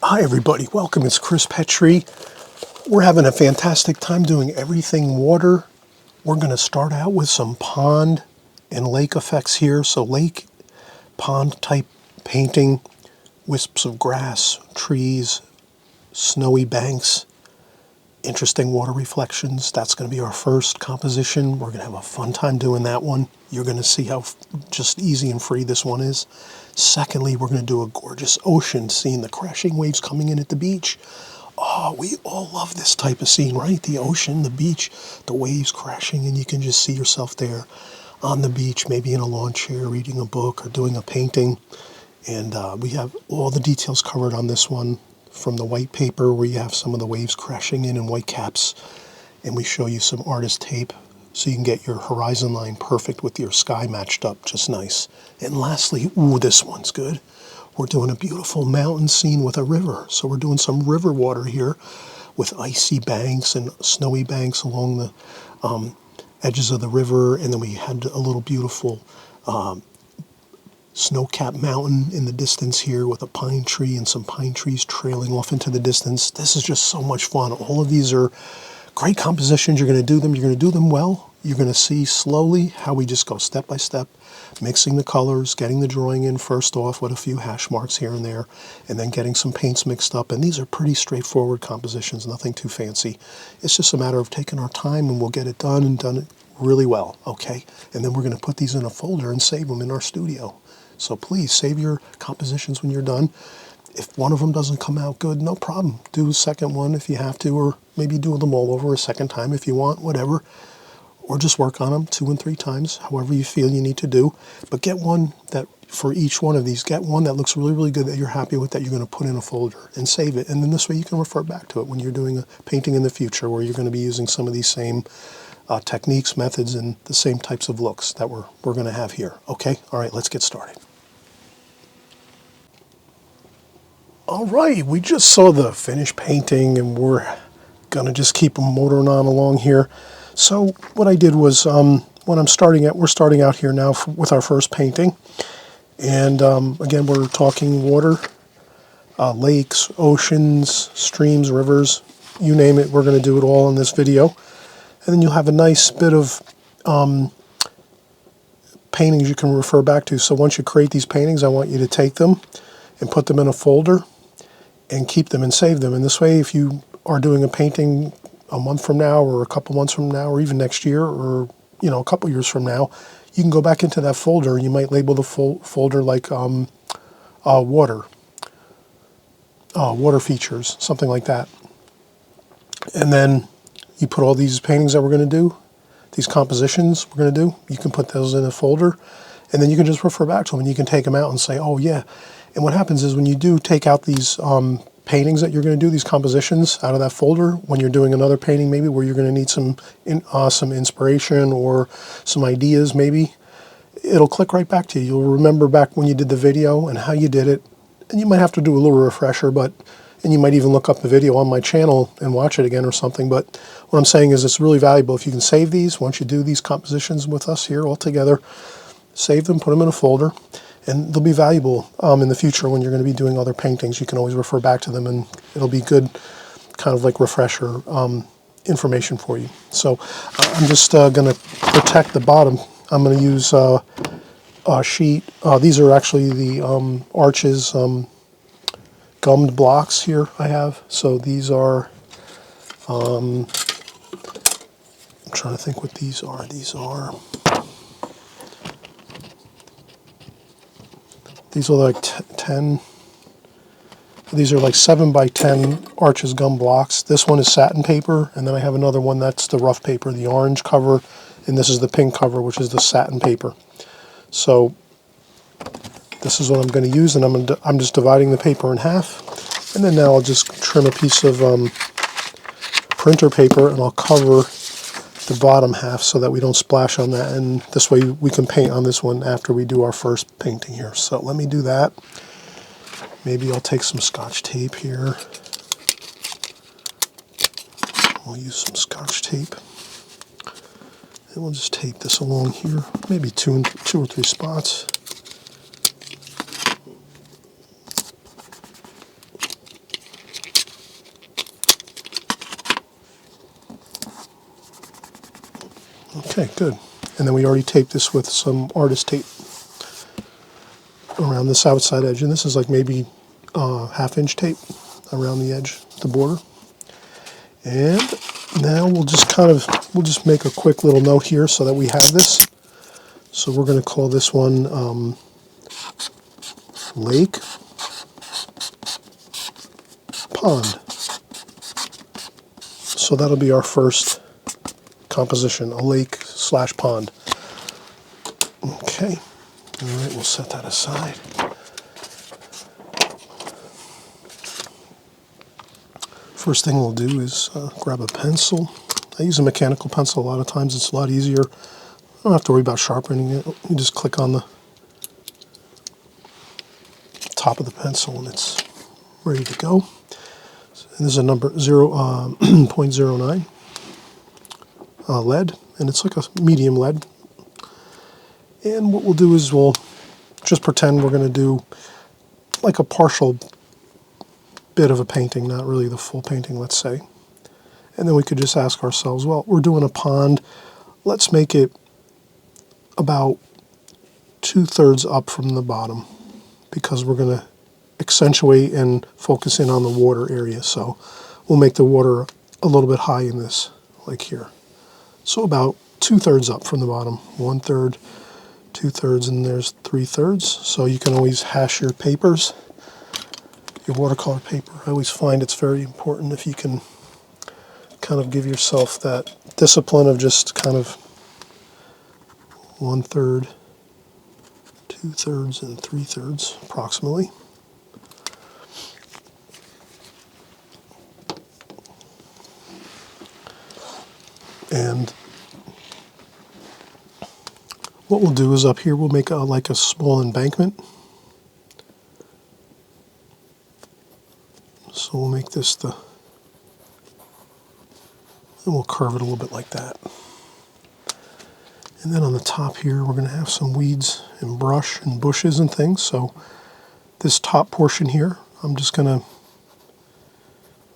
Hi everybody, welcome. It's Chris Petri. We're having a fantastic time doing everything water. We're going to start out with some pond and lake effects here. So lake, pond type painting, wisps of grass, trees, snowy banks, interesting water reflections. That's going to be our first composition. We're going to have a fun time doing that one. You're going to see how just easy and free this one is. Secondly, we're going to do a gorgeous ocean scene, the crashing waves coming in at the beach. Oh, we all love this type of scene, right? The ocean, the beach, the waves crashing, and you can just see yourself there on the beach, maybe in a lawn chair, reading a book or doing a painting. And we have all the details covered on this one, from the white paper where you have some of the waves crashing in white caps, and we show you some artist tape so you can get your horizon line perfect with your sky matched up just nice. And lastly, ooh, this one's good. We're doing a beautiful mountain scene with a river. So we're doing some river water here with icy banks and snowy banks along the edges of the river. And then we had a little beautiful snow-capped mountain in the distance here with a pine tree and some pine trees trailing off into the distance. This is just so much fun. All of these are great compositions. You're going to do them well. You're going to see slowly how we just go step by step, mixing the colors, getting the drawing in first off with a few hash marks here and there, and then getting some paints mixed up. And these are pretty straightforward compositions, nothing too fancy. It's just a matter of taking our time, and we'll get it done and done it really well, okay? And then we're going to put these in a folder and save them in our studio. So please save your compositions when you're done. If one of them doesn't come out good, no problem. Do a second one if you have to, or maybe do them all over a second time if you want, whatever. Or just work on them 2 and 3 times, however you feel you need to do. But get one that, for each one of these, get one that looks really, really good that you're happy with, that you're going to put in a folder and save it. And then this way you can refer back to it when you're doing a painting in the future, where you're going to be using some of these same techniques, methods, and the same types of looks that we're going to have here. Okay? All right, let's get started. All right, we just saw the finished painting, and we're going to just keep motoring on along here. So what I did was, we're starting out here now with our first painting. And again, we're talking water, lakes, oceans, streams, rivers, you name it. We're going to do it all in this video. And then you'll have a nice bit of paintings you can refer back to. So once you create these paintings, I want you to take them and put them in a folder and keep them and save them. And this way, if you are doing a painting a month from now, or a couple months from now, or even next year, or a couple years from now, you can go back into that folder, and you might label the folder like water features, something like that. And then you put all these paintings that we're going to do, these compositions we're going to do, you can put those in a folder, and then you can just refer back to them, and you can take them out and say, oh yeah. And what happens is, when you do take out these paintings that you're going to do, these compositions out of that folder, when you're doing another painting maybe where you're going to need some inspiration or some ideas maybe, it'll click right back to you. You'll remember back when you did the video and how you did it, and you might have to do a little refresher, and you might even look up the video on my channel and watch it again or something. But what I'm saying is, it's really valuable if you can save these. Once you do these compositions with us here all together, save them, put them in a folder, and they'll be valuable in the future when you're going to be doing other paintings. You can always refer back to them, and it'll be good, kind of like refresher information for you. So I'm just going to protect the bottom. I'm going to use a sheet. These are actually the Arches gummed blocks here I have. So these are, I'm trying to think what these are. These are like 10, these are like 7 by 10 Arches gum blocks. This one is satin paper, and then I have another one that's the rough paper, the orange cover, and this is the pink cover, which is the satin paper. So this is what I'm going to use, and I'm just dividing the paper in half, and then now I'll just trim a piece of printer paper, and I'll cover the bottom half so that we don't splash on that, and this way we can paint on this one after we do our first painting here. So let me do that. Maybe I'll take some Scotch tape here. We'll use some Scotch tape, and we'll just tape this along here, maybe two or three spots. Okay, good. And then we already taped this with some artist tape around this outside edge. And this is like maybe half-inch tape around the edge, the border. And now we'll just make a quick little note here so that we have this. So we're going to call this one Lake Pond. So that'll be our first composition, a lake/pond. Okay, all right, we'll set that aside. First thing we'll do is grab a pencil. I use a mechanical pencil a lot of times. It's a lot easier. I don't have to worry about sharpening it. You just click on the top of the pencil and it's ready to go. And this is a number 0.09 lead, and it's like a medium lead. And what we'll do is we'll just pretend we're going to do like a partial bit of a painting, not really the full painting, let's say. And then we could just ask ourselves, well, we're doing a pond. Let's make it about 2/3 up from the bottom, because we're going to accentuate and focus in on the water area. So we'll make the water a little bit high in this, like here. So about 2/3 up from the bottom, 1/3, 2/3, and there's 3/3. So you can always hash your papers, your watercolor paper. I always find it's very important if you can kind of give yourself that discipline of just kind of 1/3, 2/3, and 3/3 approximately. And what we'll do is up here we'll make like a small embankment. So we'll make this and we'll curve it a little bit like that. And then on the top here we're going to have some weeds and brush and bushes and things. So this top portion here, I'm just going to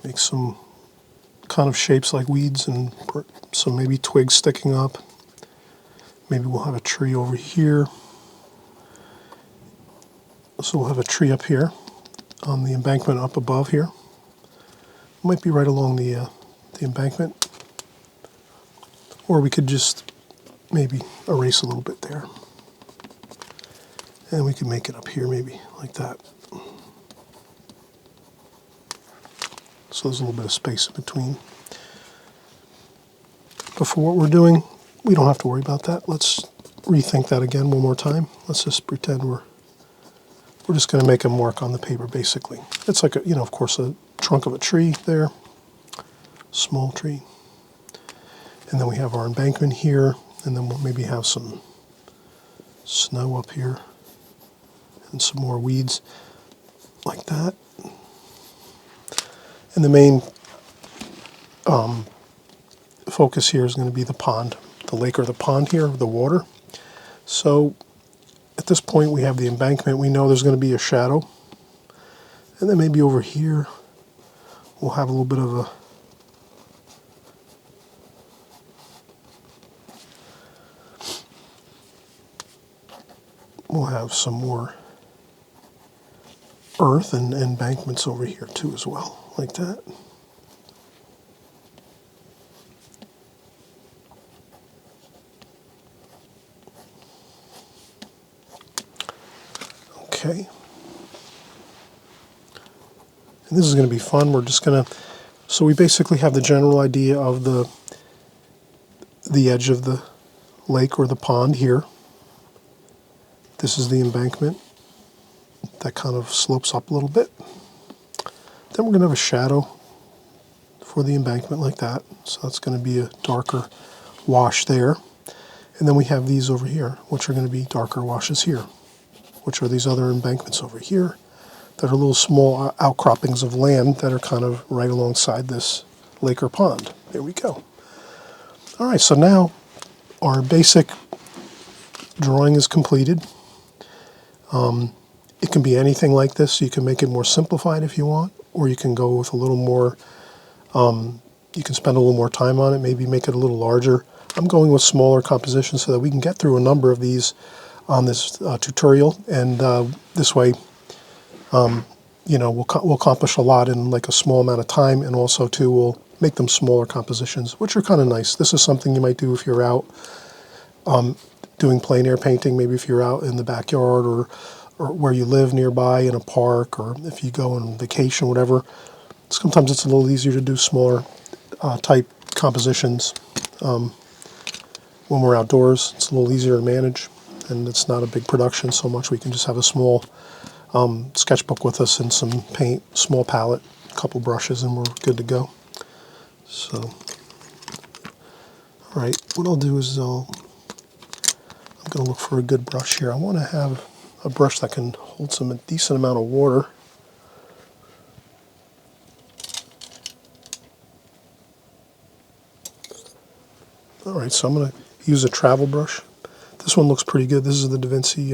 make some kind of shapes like weeds and some maybe twigs sticking up. Maybe we'll have a tree over here. So we'll have a tree up here on the embankment up above here. It might be right along the embankment. Or we could just maybe erase a little bit there. And we could make it up here maybe like that. So there's a little bit of space in between. But for what we're doing, we don't have to worry about that. Let's rethink that again one more time. Let's just pretend we're just going to make a mark on the paper, basically. It's like, of course, a trunk of a tree there, small tree. And then we have our embankment here, and then we'll maybe have some snow up here and some more weeds like that. And the main focus here is going to be the pond, the lake or the pond here, the water. So at this point we have the embankment. We know there's going to be a shadow. And then maybe over here we'll have a little bit of we'll have some more earth and embankments over here too as well, like that. Okay. And this is going to be fun. We're just going to, so we basically have the general idea of the edge of the lake or the pond here. This is the embankment that kind of slopes up a little bit. Then we're going to have a shadow for the embankment like that. So that's going to be a darker wash there. And then we have these over here, which are going to be darker washes here, which are these other embankments over here that are little small outcroppings of land that are kind of right alongside this lake or pond. There we go. All right, so now our basic drawing is completed. It can be anything like this. You can make it more simplified if you want, or you can go with a little more, you can spend a little more time on it, maybe make it a little larger. I'm going with smaller compositions so that we can get through a number of these on this tutorial, and this way, we'll accomplish a lot in like a small amount of time, and also too, we'll make them smaller compositions, which are kind of nice. This is something you might do if you're out doing plein air painting, maybe if you're out in the backyard or where you live nearby in a park, or if you go on vacation, whatever. Sometimes it's a little easier to do smaller type compositions when we're outdoors. It's a little easier to manage, and it's not a big production so much. We can just have a small sketchbook with us and some paint, small palette, a couple brushes, and we're good to go. So, all right, what I'll do is I'm going to look for a good brush here. I want to have a brush that can hold a decent amount of water. All right, so I'm going to use a travel brush. This one looks pretty good. This is the Da Vinci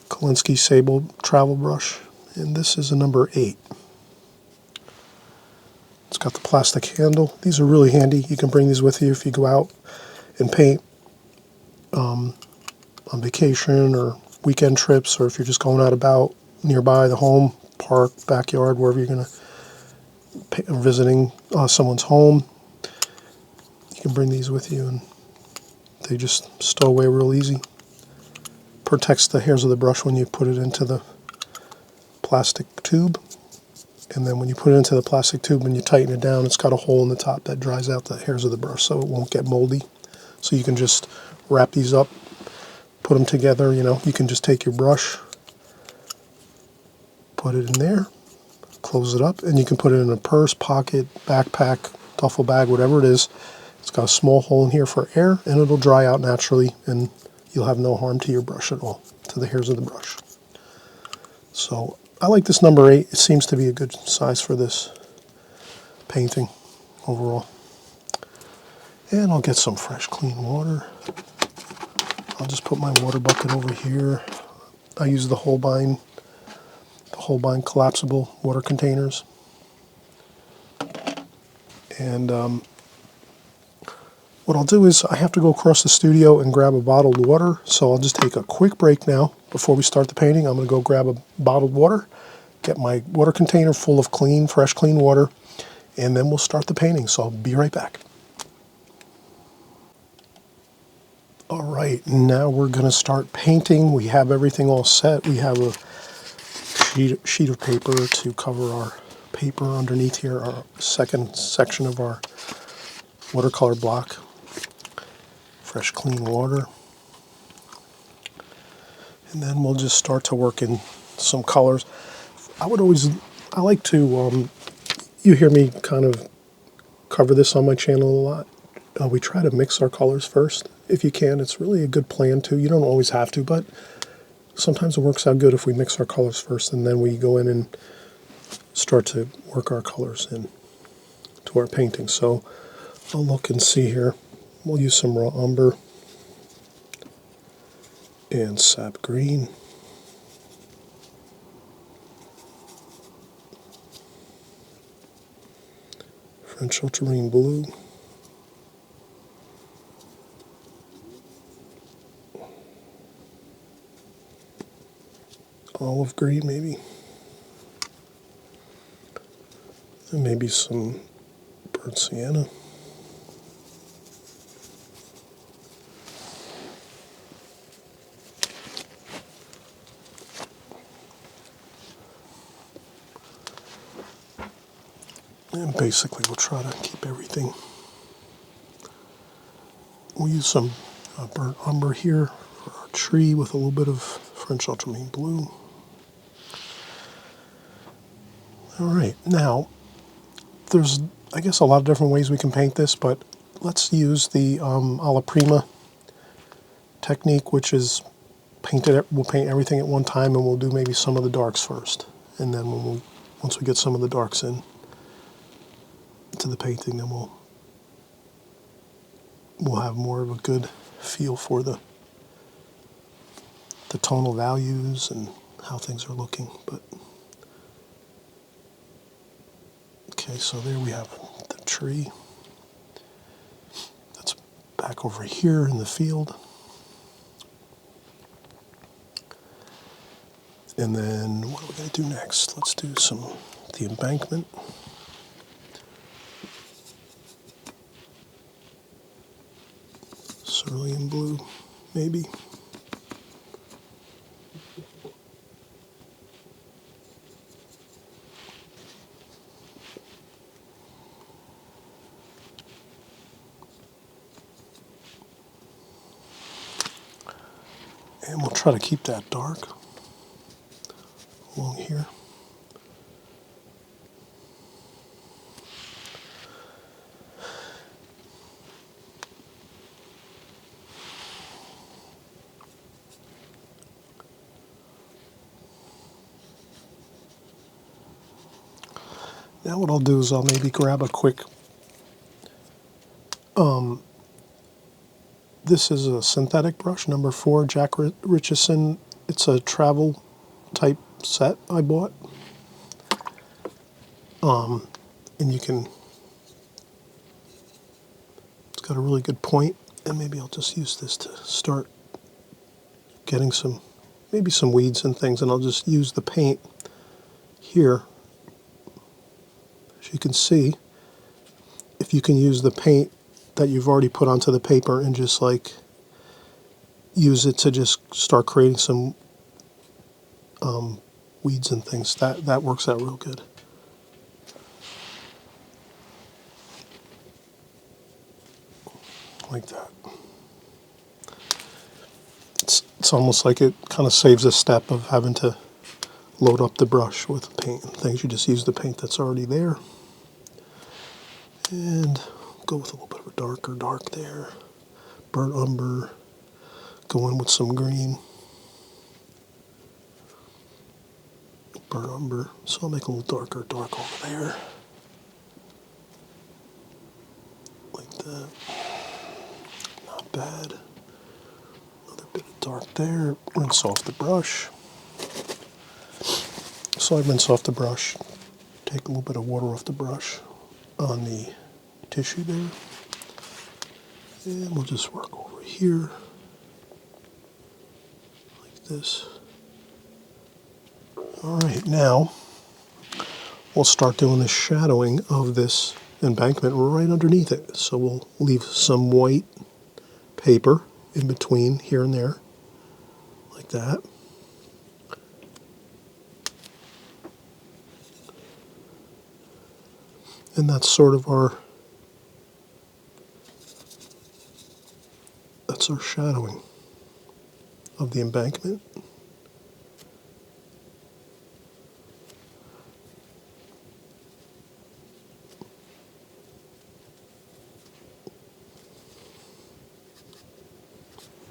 Kolinsky Sable travel brush, and this is a number 8. It's got the plastic handle. These are really handy. You can bring these with you if you go out and paint on vacation or weekend trips, or if you're just going out about nearby the home, park, backyard, wherever you're going to visiting someone's home. You can bring these with you, and they just stow away real easy. Protects the hairs of the brush when you put it into the plastic tube. And then when you put it into the plastic tube and you tighten it down, it's got a hole in the top that dries out the hairs of the brush so it won't get moldy. So you can just wrap these up, put them together. You can just take your brush, put it in there, close it up, and you can put it in a purse, pocket, backpack, duffel bag, whatever it is. It's got a small hole in here for air, and it'll dry out naturally, and you'll have no harm to your brush at all, to the hairs of the brush. So I like this number 8. It seems to be a good size for this painting overall. And I'll get some fresh, clean water. I'll just put my water bucket over here. I use the Holbein collapsible water containers. And what I'll do is I have to go across the studio and grab a bottled water, so I'll just take a quick break now before we start the painting. I'm going to go grab a bottled water, get my water container full of fresh, clean water, and then we'll start the painting. So I'll be right back. All right, now we're going to start painting. We have everything all set. We have a sheet of paper to cover our paper underneath here, our second section of our watercolor block. Fresh, clean water. And then we'll just start to work in some colors. I like to, you hear me kind of cover this on my channel a lot. We try to mix our colors first, if you can. It's really a good plan too. You don't always have to, but sometimes it works out good if we mix our colors first, and then we go in and start to work our colors in to our painting. So I'll look and see here. We'll use some raw umber and sap green. French ultramarine blue. Olive green maybe. And maybe some burnt sienna. And basically we'll try to keep everything. We'll use some burnt umber here for our tree with a little bit of French ultramarine blue. All right, now there's, I guess, a lot of different ways we can paint this, but let's use the alla prima technique, which is we'll paint everything at one time, and we'll do maybe some of the darks first, and then once we get some of the darks in to the painting, then we'll have more of a good feel for the tonal values and how things are looking. But okay, so there we have the tree. That's back over here in the field. And then what are we going to do next? Let's do the embankment. Cerulean blue, maybe. And we'll try to keep that dark along here. Now what I'll do is I'll maybe grab a quick, this is a synthetic brush, number 4, Jack Richardson. It's a travel type set I bought. And you can, it's got a really good point, and maybe I'll just use this to start getting maybe some weeds and things, and I'll just use the paint here. As you can see, if you can use the paint that you've already put onto the paper and just like use it to just start creating some weeds and things, that works out real good. Like that. It's almost like it kind of saves a step of having to load up the brush with paint and things. You just use the paint that's already there. And go with a little bit of a darker dark there. Burnt umber. Go in with some green. Burnt umber. So I'll make a little darker dark over there. Like that. Not bad. Another bit of dark there. Rinse off the brush. So I rinse off the brush. Take a little bit of water off the brush on the tissue there. And we'll just work over here. Like this. Alright, now we'll start doing the shadowing of this embankment right underneath it. So we'll leave some white paper in between here and there, like that. And that's sort of our shadowing of the embankment.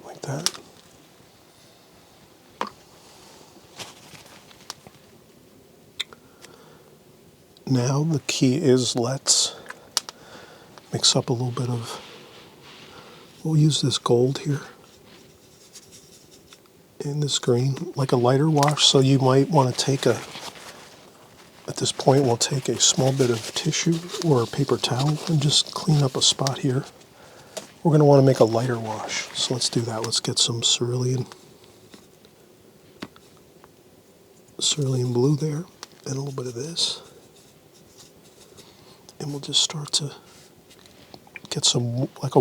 Like that. Now the key is let's mix up a little bit of, we'll use this gold here and this green, like a lighter wash. So you might want to take at this point we'll take a small bit of tissue or a paper towel and just clean up a spot here. We're going to want to make a lighter wash. So let's do that. Let's get some cerulean blue there and a little bit of this. And we'll just start to get some, like a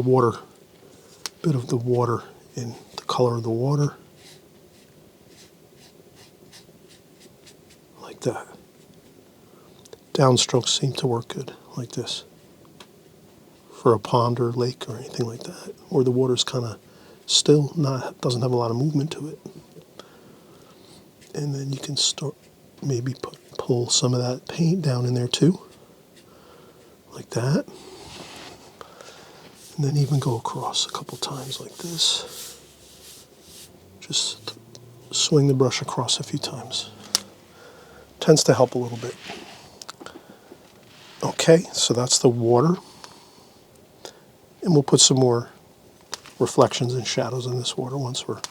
bit of the water in the color of the water. Like that. Downstrokes seem to work good, like this. For a pond or lake or anything like that, where the water's kind of still, doesn't have a lot of movement to it. And then you can start, maybe pull some of that paint down in there too. Like that. And then even go across a couple times like this. Just swing the brush across a few times. Tends to help a little bit. Okay, so that's the water. And we'll put some more reflections and shadows in this water once we're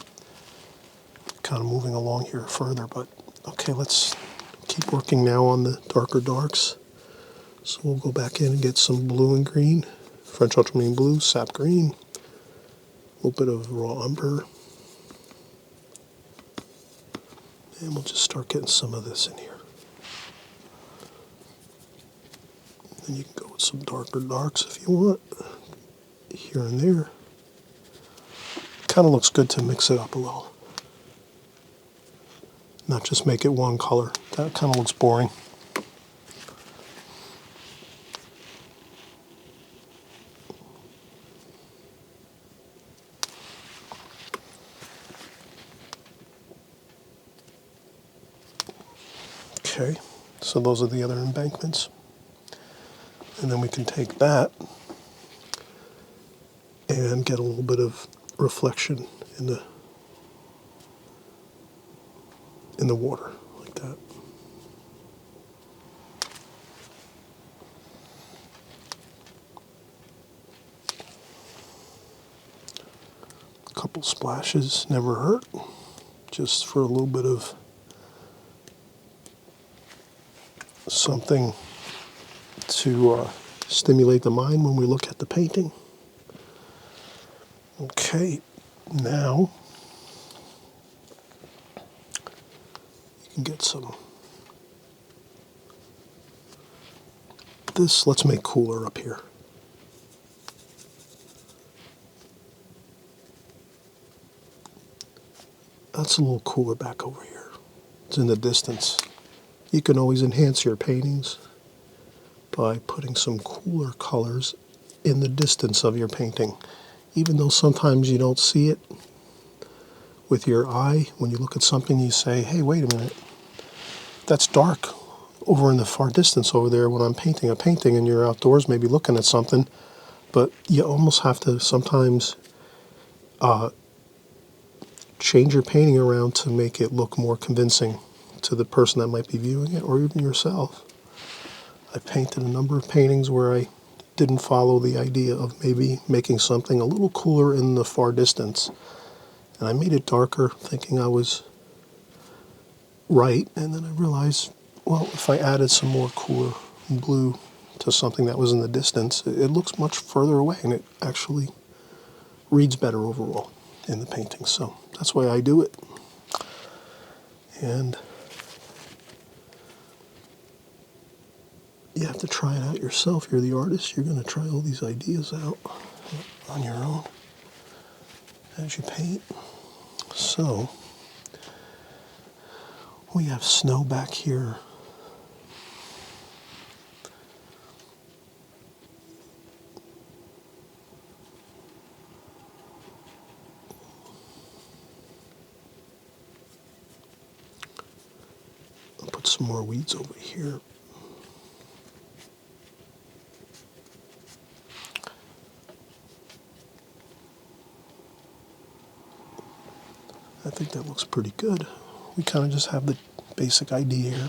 kind of moving along here further. But okay, let's keep working now on the darker darks. So we'll go back in and get some blue and green, French ultramarine blue, sap green, little bit of raw umber. And we'll just start getting some of this in here. Then you can go with some darker darks if you want, here and there. Kind of looks good to mix it up a little. Not just make it one color. That kind of looks boring. Okay, so those are the other embankments. And then we can take that and get a little bit of reflection in the water, like that. A couple splashes never hurt, just for a little bit of something to stimulate the mind when we look at the painting. Okay, now you can get some. This, let's make cooler up here. That's a little cooler back over here. It's in the distance. You can always enhance your paintings by putting some cooler colors in the distance of your painting. Even though sometimes you don't see it with your eye, when you look at something you say, hey, wait a minute, that's dark over in the far distance over there when I'm painting a painting, and you're outdoors maybe looking at something, but you almost have to sometimes change your painting around to make it look more convincing to the person that might be viewing it, or even yourself. I painted a number of paintings where I didn't follow the idea of maybe making something a little cooler in the far distance. And I made it darker thinking I was right, and then I realized, well, if I added some more cooler blue to something that was in the distance, it looks much further away, and it actually reads better overall in the painting. So that's why I do it. And you have to try it out yourself. You're the artist. You're going to try all these ideas out on your own as you paint. So we have snow back here. I'll put some more weeds over here. I think that looks pretty good. We kind of just have the basic idea here.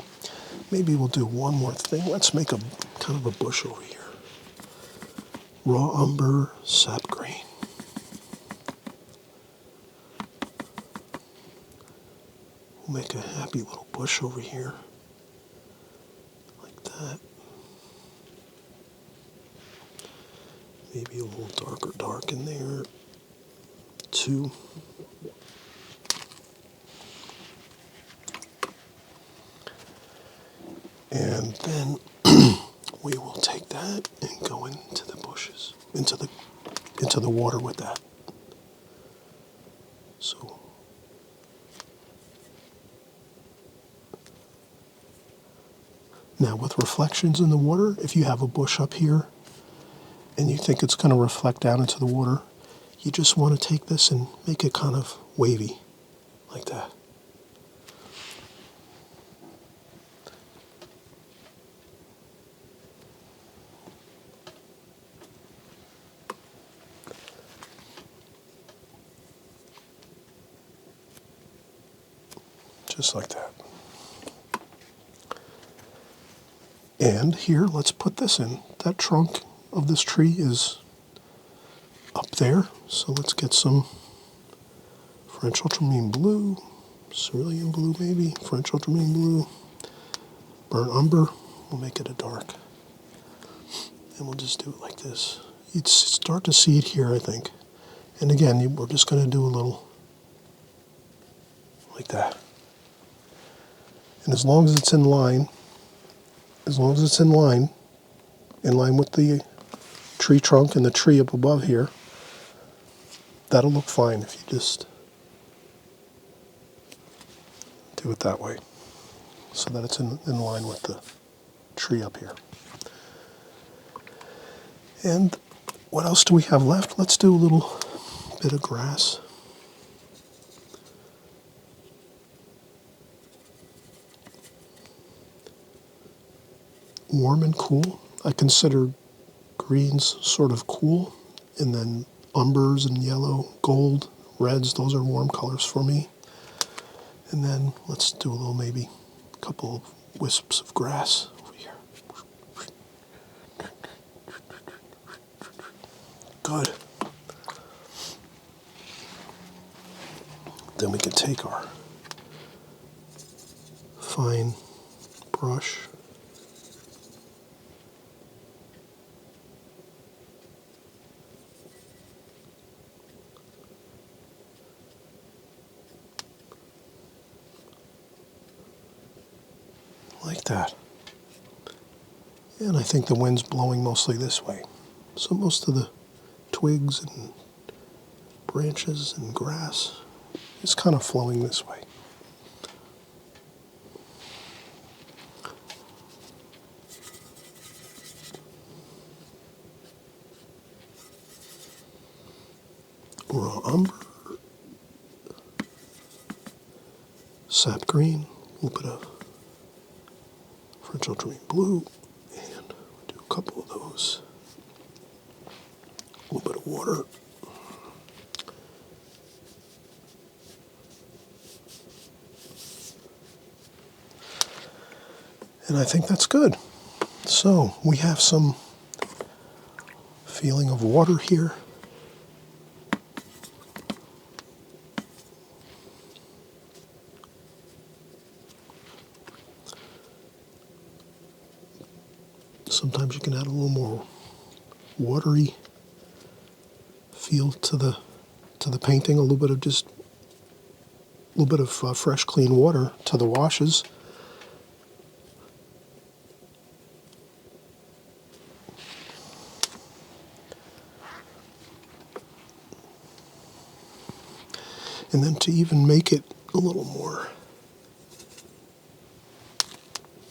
Maybe we'll do one more thing. Let's make a kind of a bush over here. Raw umber, sap green. We'll make a happy little bush over here, like that. Maybe a little darker dark in there, too. And then we will take that and go into the bushes, into the water with that. So now with reflections in the water, if you have a bush up here and you think it's going to reflect down into the water, you just want to take this and make it kind of wavy, like that. Just like that. And here, let's put this in. That trunk of this tree is up there, so let's get some French ultramarine blue, cerulean blue maybe, French ultramarine blue, burnt umber. We'll make it a dark. And we'll just do it like this. You'd start to see it here, I think. And again, we're just going to do a little like that. And as long as it's in line, in line with the tree trunk and the tree up above here, that'll look fine if you just do it that way, so that it's in line with the tree up here. And what else do we have left? Let's do a little bit of grass. Warm and cool. I consider greens sort of cool, and then umbers and yellow, gold, reds, those are warm colors for me. And then let's do a little, maybe a couple of wisps of grass over here. Good. Then we can take our fine brush like that. And I think the wind's blowing mostly this way. So most of the twigs and branches and grass is kind of flowing this way. Raw umber, sap green, a little bit of French ultramarine blue, and do a couple of those. A little bit of water. And I think that's good. So we have some feeling of water here. Sometimes you can add a little more watery feel to the painting, a little bit of fresh, clean water to the washes. And then to even make it a little more,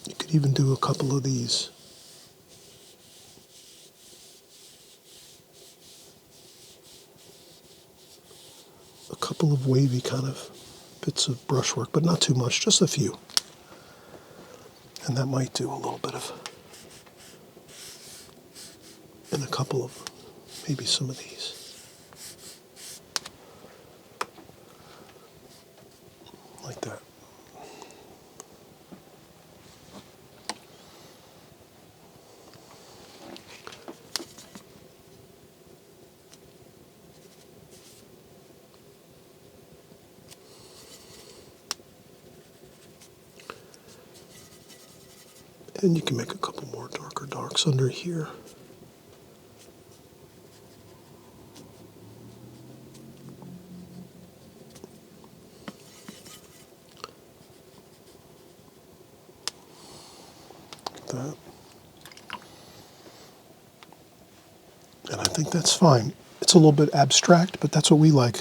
you could even do a couple of these. A couple of wavy kind of bits of brushwork, but not too much, just a few. And that might do a little bit of, and a couple of, maybe some of these. Like that. And you can make a couple more darker darks under here. That. And I think that's fine. It's a little bit abstract, but that's what we like.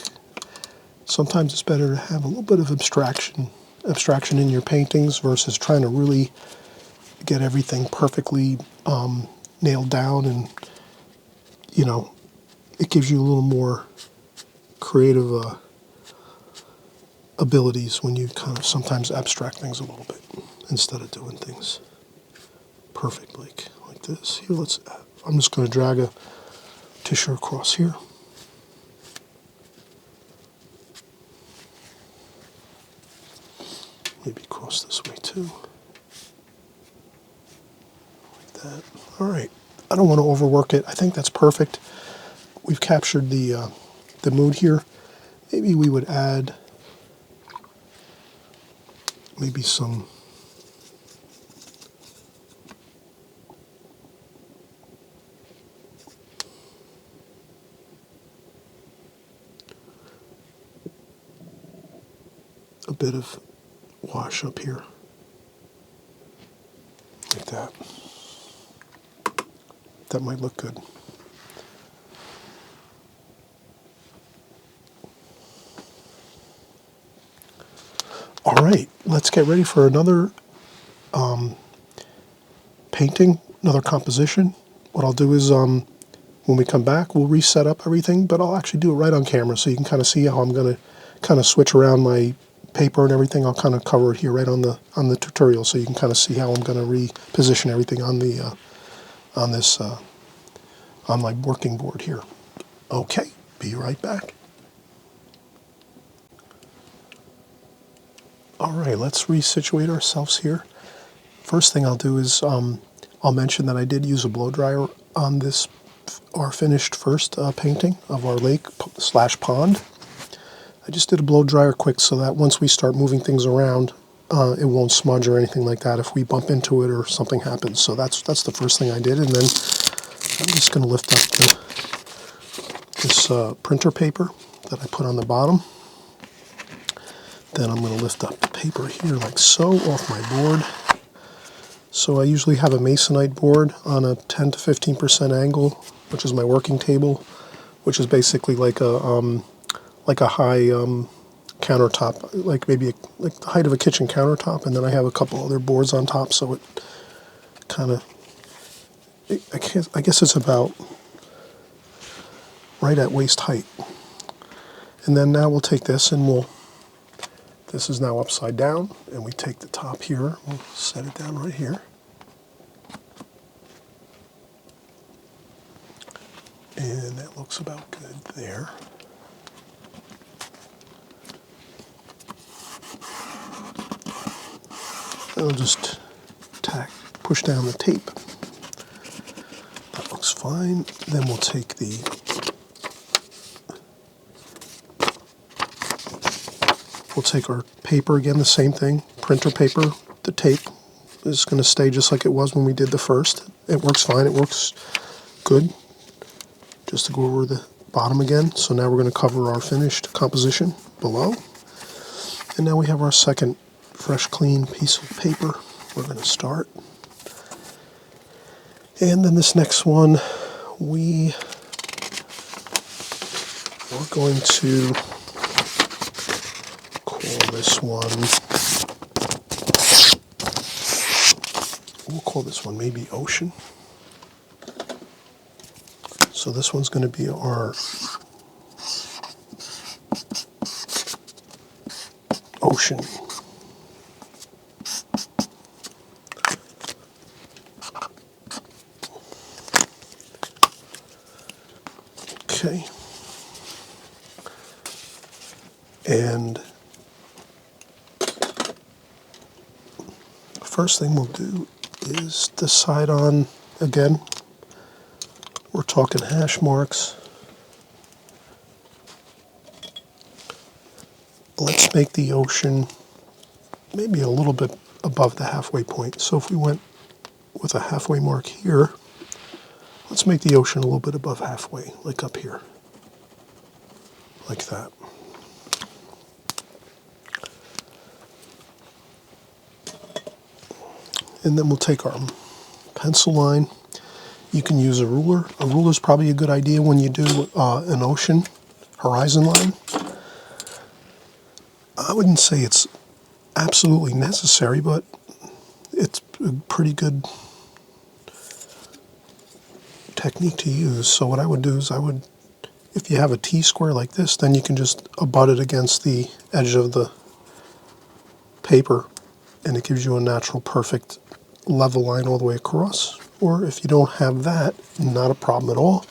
Sometimes it's better to have a little bit of abstraction in your paintings versus trying to really get everything perfectly nailed down, and it gives you a little more creative abilities when you kind of sometimes abstract things a little bit instead of doing things perfect like this. Here, I'm just going to drag a tissue across here. Maybe across this way too. Like that. All right. I don't want to overwork it. I think that's perfect. We've captured the mood here. Maybe we would add maybe some bit of wash up here, like that. That might look good. All right, let's get ready for another painting, another composition. What I'll do is when we come back, we'll reset up everything, but I'll actually do it right on camera so you can kind of see how I'm going to kind of switch around my paper and everything. I'll kind of cover it here right on the tutorial so you can kind of see how I'm going to reposition everything on the on my working board here. Okay, be right back. All right, let's resituate ourselves here. First thing I'll do is I'll mention that I did use a blow dryer on this, our finished first painting of our lake / pond. I just did a blow dryer quick so that once we start moving things around, it won't smudge or anything like that if we bump into it or something happens. So that's the first thing I did, and then I'm just going to lift up this printer paper that I put on the bottom. Then I'm going to lift up the paper here like so off my board. So I usually have a masonite board on a 10 to 15% angle, which is my working table, which is basically like a high countertop, like maybe like the height of a kitchen countertop, and then I have a couple other boards on top, so it kind of, I guess it's about right at waist height. And then now we'll take this and this is now upside down, and we take the top here, we'll set it down right here. And that looks about good there. I'll just push down the tape. That looks fine. Then we'll take our paper again, the same thing, printer paper. The tape is going to stay just like it was when we did the first. It works fine, it works good. Just to go over the bottom again. So now we're going to cover our finished composition below. And now we have our second fresh, clean piece of paper. We're going to start. And then this next one, we're going to call this one, we'll call this one maybe Ocean. So this one's going to be our Ocean. Okay. And first thing we'll do is decide on, again, we're talking hash marks. Let's make the ocean maybe a little bit above the halfway point. So if we went with a halfway mark here, let's make the ocean a little bit above halfway, like up here, like that. And then we'll take our pencil line. You can use a ruler. A ruler is probably a good idea when you do an ocean horizon line. I wouldn't say it's absolutely necessary, but it's a pretty good technique to use. So what I would do is if you have a T-square like this, then you can just abut it against the edge of the paper, and it gives you a natural, perfect level line all the way across. Or if you don't have that, not a problem at all.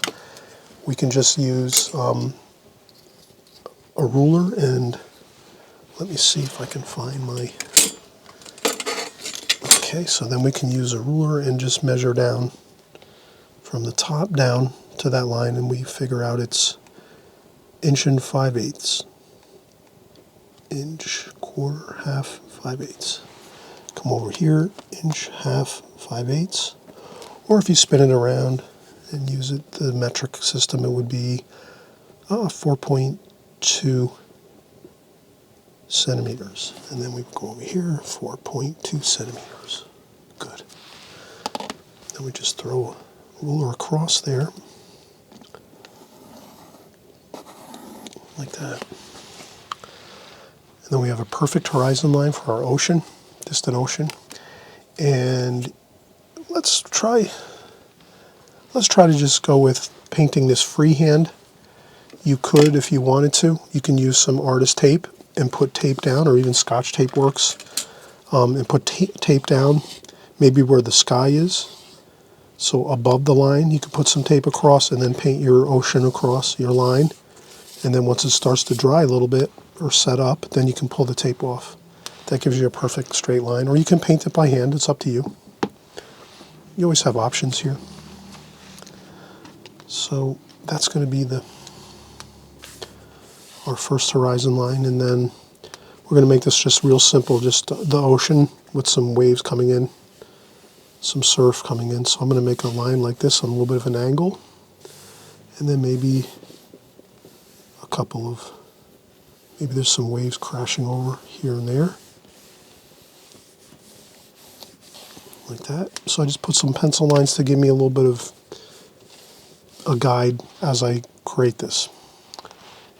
We can just use a ruler, and let me see if I can find my... Okay, so then we can use a ruler and just measure down from the top down to that line, and we figure out it's 1 5/8. Inch, quarter, half, 5/8. Come over here, 1 half, 5/8. Or if you spin it around and use it, the metric system, it would be 4.2 centimeters. And then we go over here, 4.2 centimeters. Good. Then we just throw a ruler across there, like that. And then we have a perfect horizon line for our ocean, distant ocean. And let's try to just go with painting this freehand. You could, if you wanted to, you can use some artist tape and put tape down, or even Scotch tape works, and put tape down maybe where the sky is. So above the line, you can put some tape across and then paint your ocean across your line. And then once it starts to dry a little bit or set up, then you can pull the tape off. That gives you a perfect straight line. Or you can paint it by hand. It's up to you. You always have options here. So that's going to be our first horizon line. And then we're going to make this just real simple, just the ocean with some waves coming in, some surf coming in. So I'm going to make a line like this on a little bit of an angle. And then maybe maybe there's some waves crashing over here and there, like that. So I just put some pencil lines to give me a little bit of a guide as I create this.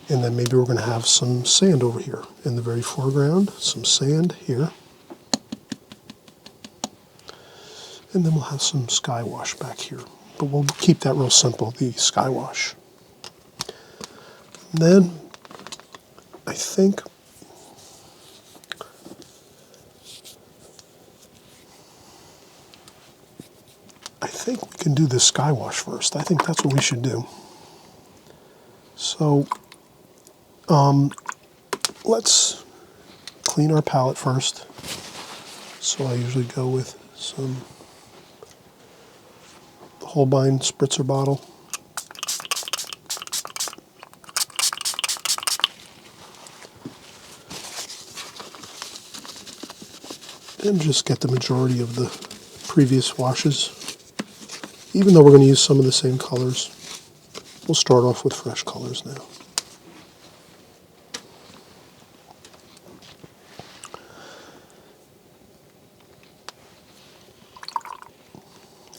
And then maybe we're going to have some sand over here in the very foreground, some sand here. And then we'll have some sky wash back here. But we'll keep that real simple, the sky wash. And then I think we can do the sky wash first. I think that's what we should do. So let's clean our palette first. So I usually go with some Holbein spritzer bottle. And just get the majority of the previous washes. Even though we're going to use some of the same colors, we'll start off with fresh colors now.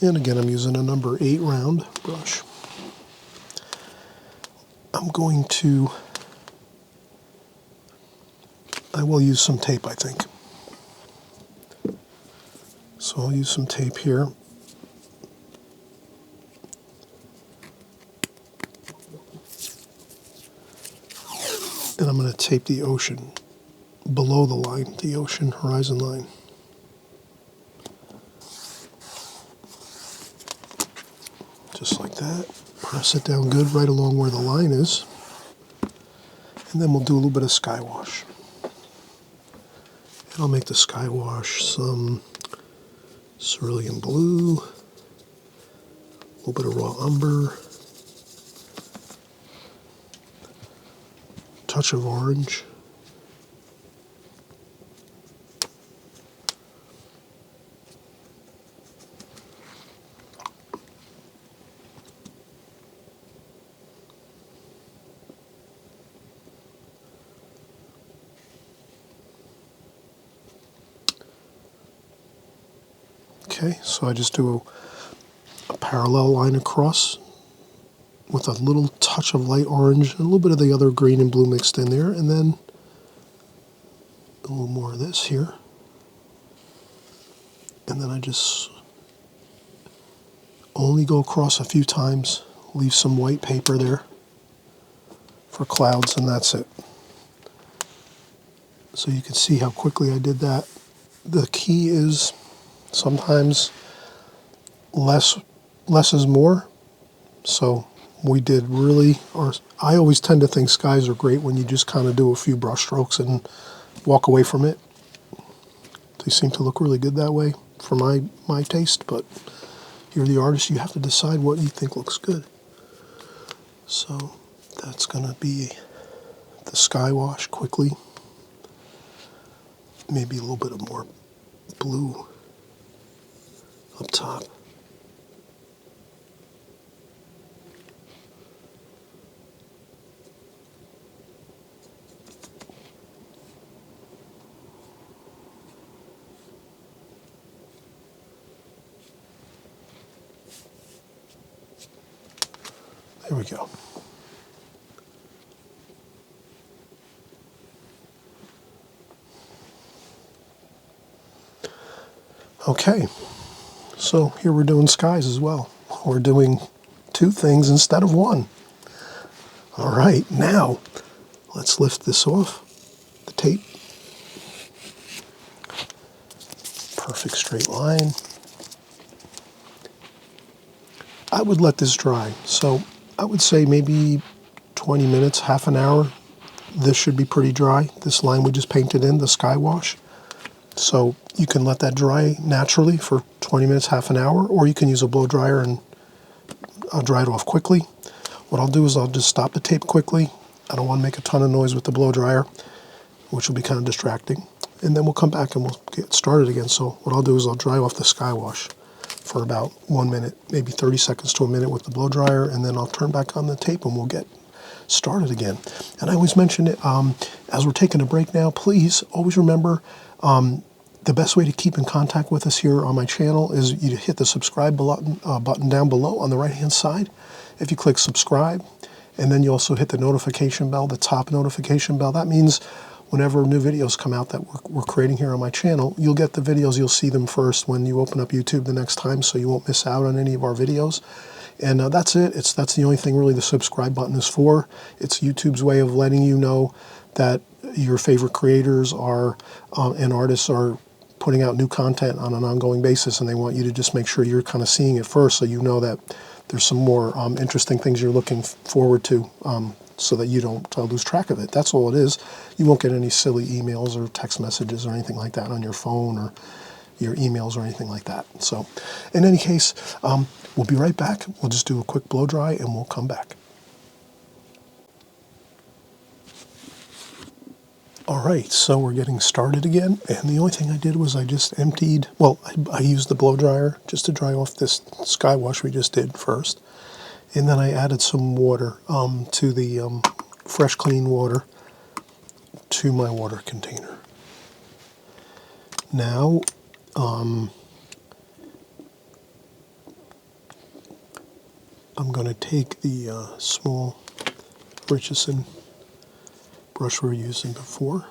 And again, I'm using a number 8 round brush. I will use some tape, I think. So I'll use some tape here. And I'm going to tape the ocean below the line, the ocean horizon line. Just like that. Press it down good right along where the line is. And then we'll do a little bit of sky wash. And I'll make the sky wash some cerulean blue, a little bit of raw umber, touch of orange, okay, so I just do a parallel line across with a little touch of light orange and a little bit of the other green and blue mixed in there, and then a little more of this here. And then I just only go across a few times, leave some white paper there for clouds, and that's it. So you can see how quickly I did that. The key is sometimes less is more. So we did I always tend to think skies are great when you just kind of do a few brush strokes and walk away from it. They seem to look really good that way for my taste, but you're the artist, you have to decide what you think looks good. So that's going to be the sky wash quickly. Maybe a little bit of more blue up top. There we go. Okay, so here we're doing skies as well. We're doing two things instead of one. All right, now let's lift this off the tape. Perfect straight line. I would let this dry. So I would say maybe 20 minutes, half an hour. This should be pretty dry. This line we just painted in, the sky wash. So you can let that dry naturally for 20 minutes, half an hour, or you can use a blow dryer and I'll dry it off quickly. What I'll do is I'll just stop the tape quickly. I don't want to make a ton of noise with the blow dryer, which will be kind of distracting. And then we'll come back and we'll get started again. So what I'll do is I'll dry off the sky wash for about 1 minute, maybe 30 seconds to a minute with the blow dryer, and then I'll turn back on the tape and we'll get started again. And I always mention it, as we're taking a break now, please always remember the best way to keep in contact with us here on my channel is you hit the subscribe button down below on the right hand side. If you click subscribe, and then you also hit the notification bell, the top notification bell, that means whenever new videos come out that we're creating here on my channel, you'll get the videos, you'll see them first when you open up YouTube the next time, so you won't miss out on any of our videos. And that's it. That's the only thing really the subscribe button is for. It's YouTube's way of letting you know that your favorite creators are and artists are putting out new content on an ongoing basis, and they want you to just make sure you're kind of seeing it first, so you know that there's some more interesting things you're looking forward to, so that you don't lose track of it. That's all it is. You won't get any silly emails or text messages or anything like that on your phone or your emails or anything like that. So in any case, we'll be right back. We'll just do a quick blow dry and we'll come back. All right, so we're getting started again, and the only thing I did was I just emptied, well, I used the blow dryer just to dry off this sky wash we just did first, and then I added some water to the fresh, clean water to my water container. Now, I'm going to take the small Richardson brush we were using before,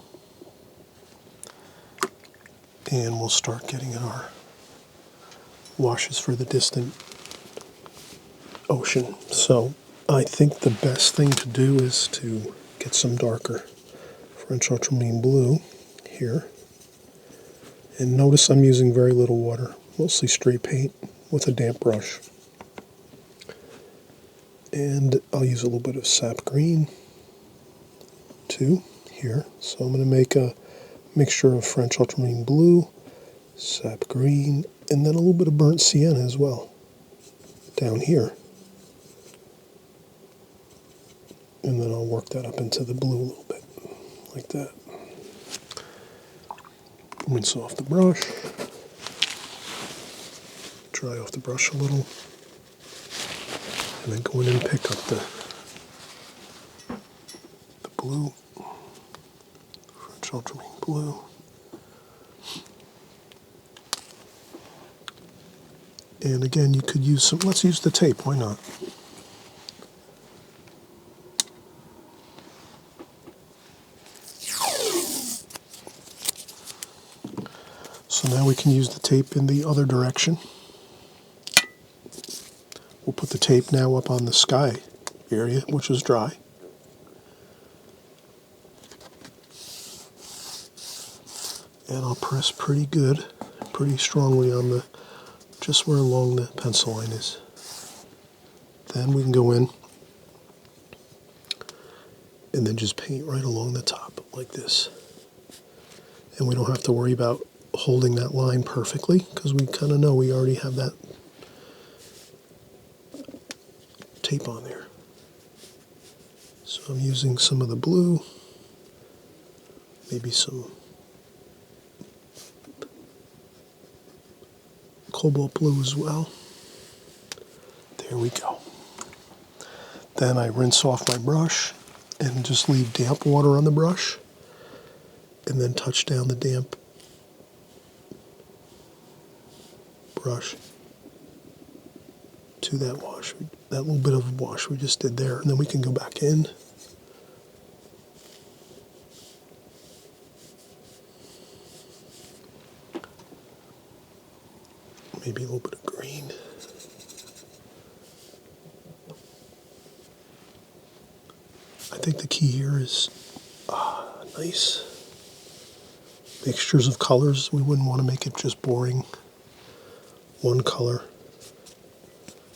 and we'll start getting in our washes for the distant ocean. So I think the best thing to do is to get some darker French ultramarine blue here, and notice I'm using very little water, mostly straight paint with a damp brush. And I'll use a little bit of sap green too here. So I'm going to make a mixture of French ultramarine blue, sap green, and then a little bit of burnt sienna as well down here. And then I'll work that up into the blue a little bit, like that. Rinse off the brush, dry off the brush a little, and then go in and pick up the blue, French ultramarine blue. And again, you could use some, let's use the tape, why not? So now we can use the tape in the other direction. We'll put the tape now up on the sky area, which is dry. And I'll press pretty good, pretty strongly on the, just where along the pencil line is. Then we can go in and then just paint right along the top like this. And we don't have to worry about holding that line perfectly, because we kind of know we already have that tape on there. So I'm using some of the blue, maybe some cobalt blue as well. There we go. Then I rinse off my brush and just leave damp water on the brush, and then touch down the damp brush to that wash, that little bit of wash we just did there, and then we can go back in. Maybe a little bit of green. I think the key here is nice mixtures of colors. We wouldn't want to make it just boring one color.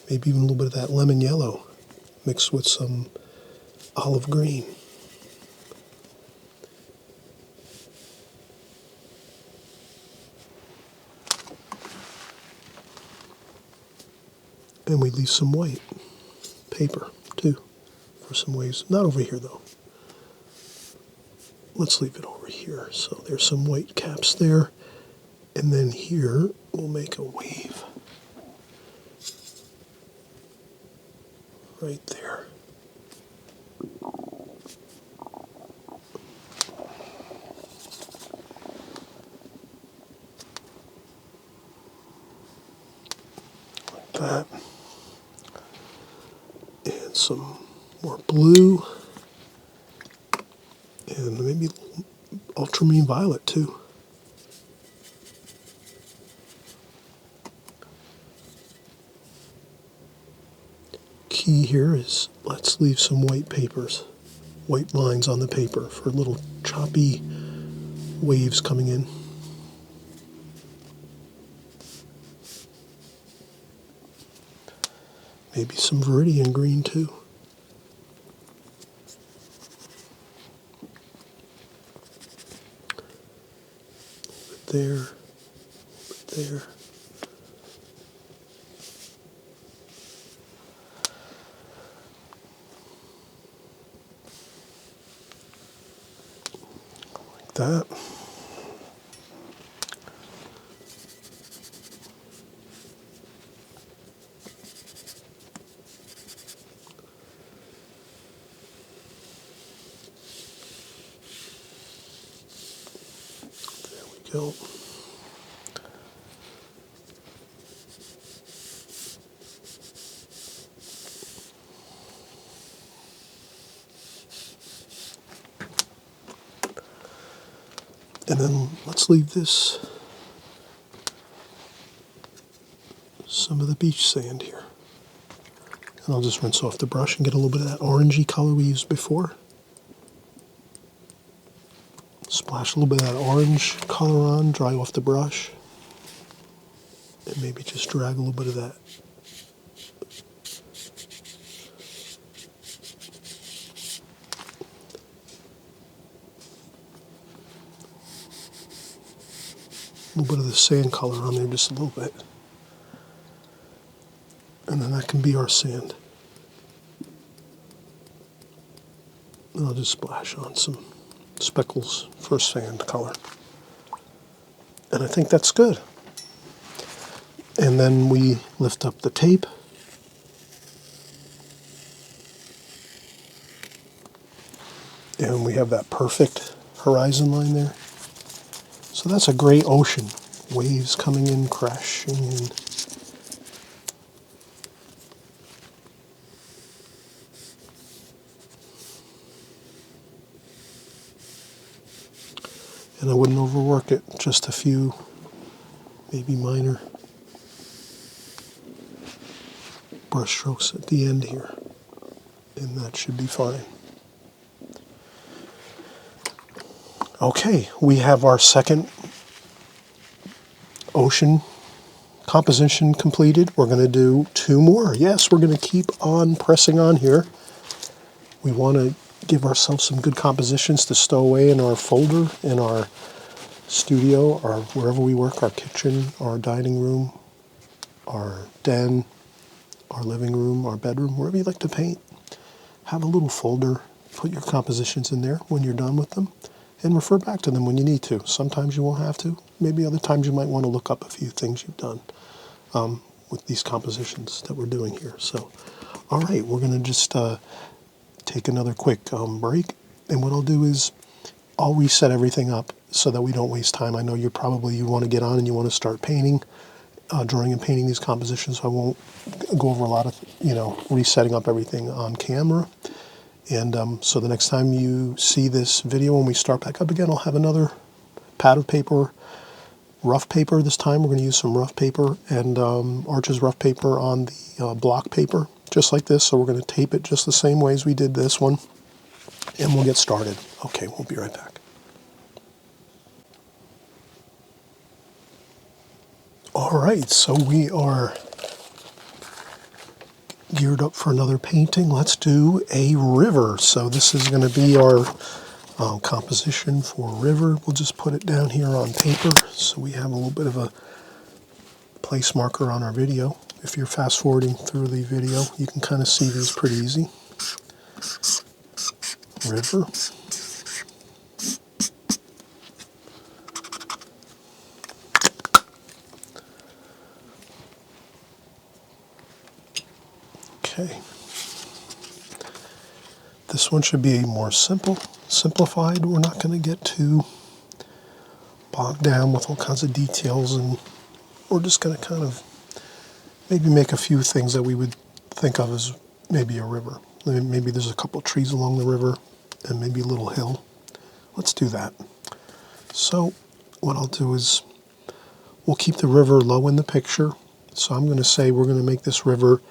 Maybe even a little bit of that lemon yellow mixed with some olive green. And we leave some white paper too for some waves. Not over here though. Let's leave it over here. So there's some white caps there. And then here we'll make a wave. Right there. Like that. And some more blue. And maybe ultramarine violet too. Key here is let's leave some white papers, white lines on the paper for little choppy waves coming in. Maybe some viridian green too. There, there. Like that. There we go. And then let's leave this, some of the beach sand here. And I'll just rinse off the brush and get a little bit of that orangey color we used before. Splash a little bit of that orange color on, dry off the brush. And maybe just drag a little bit of that. A little bit of the sand color on there, just a little bit. And then that can be our sand. And I'll just splash on some speckles for sand color. And I think that's good. And then we lift up the tape. And we have that perfect horizon line there. So that's a great ocean. Waves coming in, crashing in. And I wouldn't overwork it, just a few, maybe minor brush strokes at the end here. And that should be fine. Okay, we have our second ocean composition completed. We're going to do two more. Yes, we're going to keep on pressing on here. We want to give ourselves some good compositions to stow away in our folder, in our studio, or wherever we work, our kitchen, our dining room, our den, our living room, our bedroom, wherever you like to paint. Have a little folder, put your compositions in there when you're done with them. And refer back to them when you need to. Sometimes you won't have to. Maybe other times you might want to look up a few things you've done with these compositions that we're doing here. So, all right, we're going to just take another quick break. And what I'll do is I'll reset everything up so that we don't waste time. I know you want to get on and you want to start painting. drawing and painting these compositions, so I won't go over a lot of, resetting up everything on camera. And so the next time you see this video, when we start back up again, I'll have another pad of paper, rough paper this time. We're going to use some rough paper and Arch's rough paper on the block paper, just like this. So we're going to tape it just the same way as we did this one, and we'll get started. Okay, we'll be right back. All right, so we are geared up for another painting. Let's do a river. So this is going to be our composition for river. We'll just put it down here on paper so we have a little bit of a place marker on our video. If you're fast forwarding through the video, you can kind of see these pretty easy. River. Okay. This one should be more simplified. We're not going to get too bogged down with all kinds of details, and we're just going to kind of maybe make a few things that we would think of as maybe a river. Maybe there's a couple trees along the river and maybe a little hill. Let's do that. So what I'll do is we'll keep the river low in the picture. So I'm going to say we're going to make this river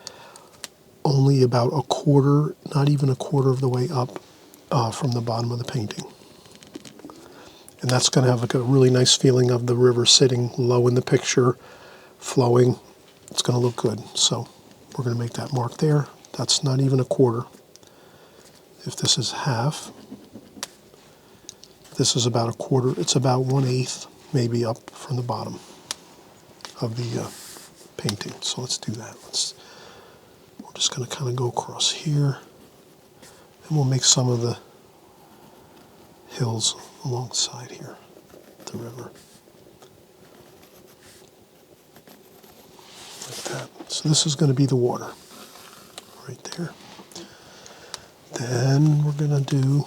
only about a quarter, not even a quarter of the way up from the bottom of the painting. And that's going to have like a really nice feeling of the river sitting low in the picture, flowing. It's going to look good. So we're going to make that mark there. That's not even a quarter. If this is half, this is about a quarter. It's about 1/8, maybe up from the bottom of the painting. So let's do that. We're just going to kind of go across here, and we'll make some of the hills alongside here, the river. Like that. So this is going to be the water right there. Then we're going to do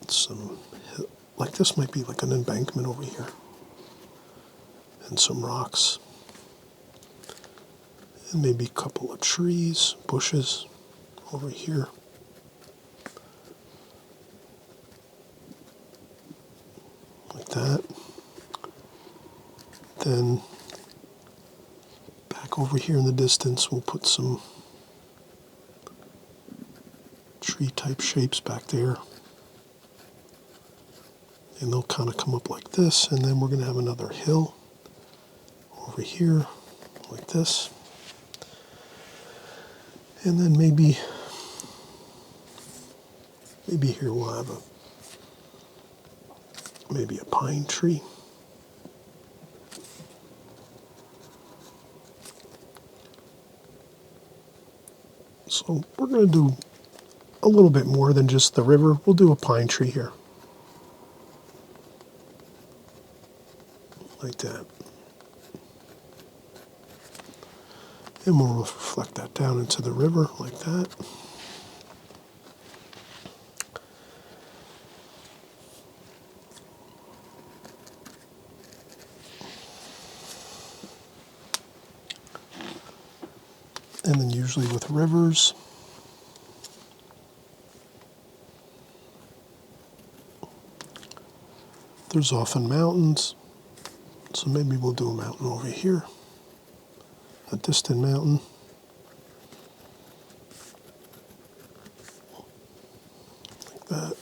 some, like this might be like an embankment over here, and some rocks, and maybe a couple of trees, bushes over here. Like that. Then back over here in the distance, we'll put some tree-type shapes back there. And they'll kind of come up like this, and then we're going to have another hill over here, like this. And then maybe here we'll have maybe a pine tree. So we're going to do a little bit more than just the river. We'll do a pine tree here. Like that. And we'll reflect that down into the river like that. And then usually with rivers, there's often mountains. So maybe we'll do a mountain over here, a distant mountain. Like that.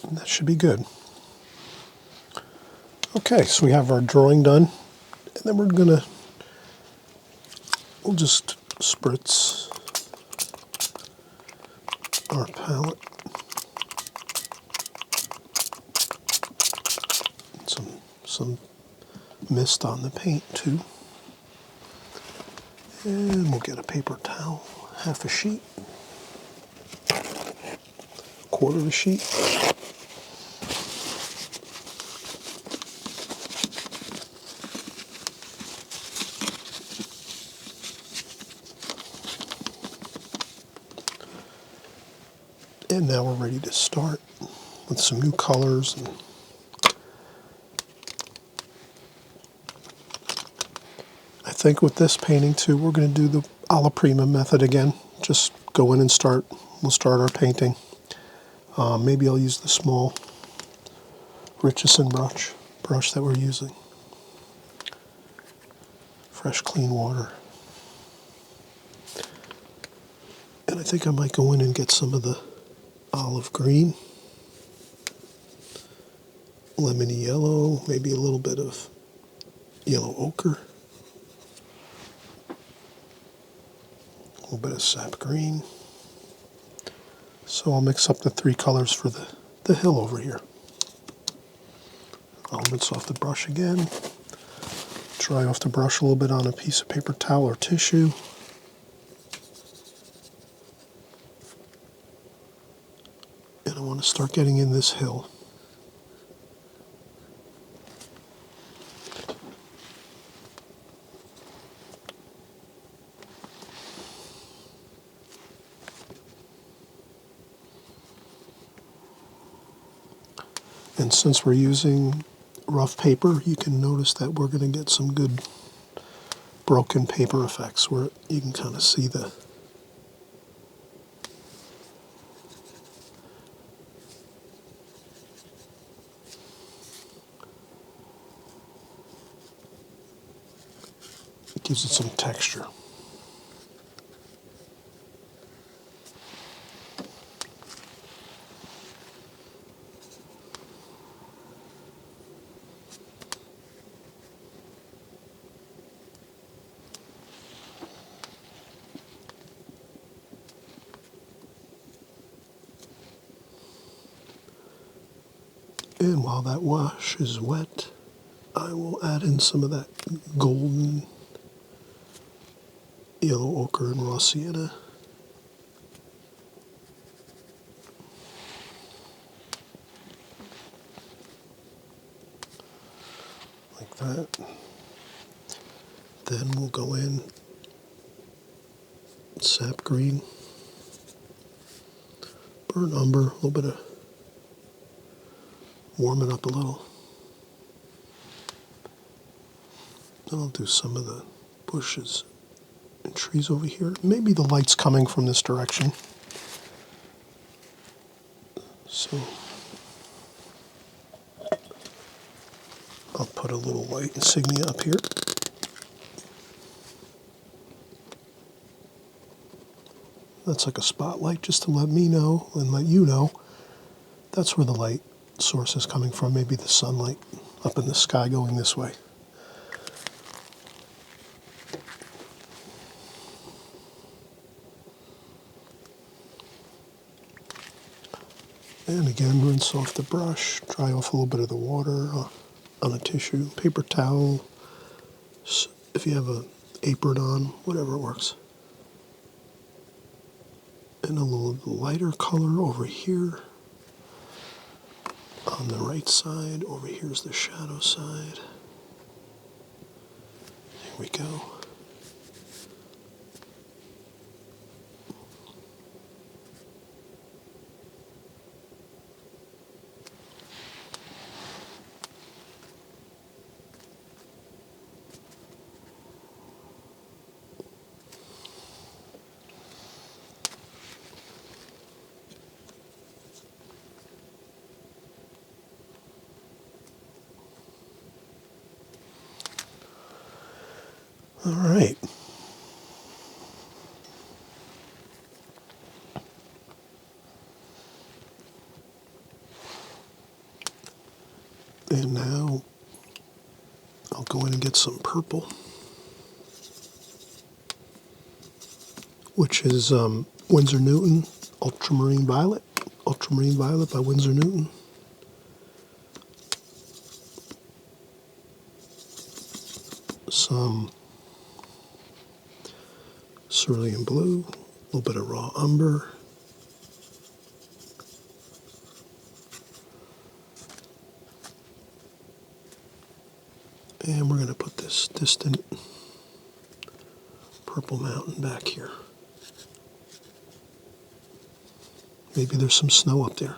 And that should be good. Okay, so we have our drawing done, and then we'll just spritz our palette. Some mist on the paint too. And we'll get a paper towel, half a sheet, quarter of a sheet. And now we're ready to start with some new colors. And I think with this painting too, we're going to do the alla prima method again. Just go in and start. We'll start our painting. Maybe I'll use the small Richardson brush that we're using. Fresh, clean water. And I think I might go in and get some of the olive green, lemony yellow, maybe a little bit of yellow ochre, a little bit of sap green. So I'll mix up the three colors for the hill over here. I'll rinse off the brush again, dry off the brush a little bit on a piece of paper towel or tissue. And I want to start getting in this hill. And since we're using rough paper, you can notice that we're going to get some good broken paper effects where you can kind of see the it gives it some texture. And while that wash is wet, I will add in some of that golden yellow ochre and raw sienna. Like that. Then we'll go in sap green, burnt umber, a little bit of warm it up a little. Then I'll do some of the bushes and trees over here. Maybe the light's coming from this direction. So I'll put a little white insignia up here. That's like a spotlight just to let me know and let you know that's where the light source is coming from. Maybe the sunlight up in the sky going this way. And again, rinse off the brush, dry off a little bit of the water on a tissue, paper towel, if you have an apron on, whatever works. And a little lighter color over here on the right side. Over here's the shadow side. Here we go. All right. And now I'll go in and get some purple, which is Winsor Newton Ultramarine Violet. Ultramarine Violet by Winsor Newton. Some cerulean blue, a little bit of raw umber, and we're going to put this distant purple mountain back here. Maybe there's some snow up there.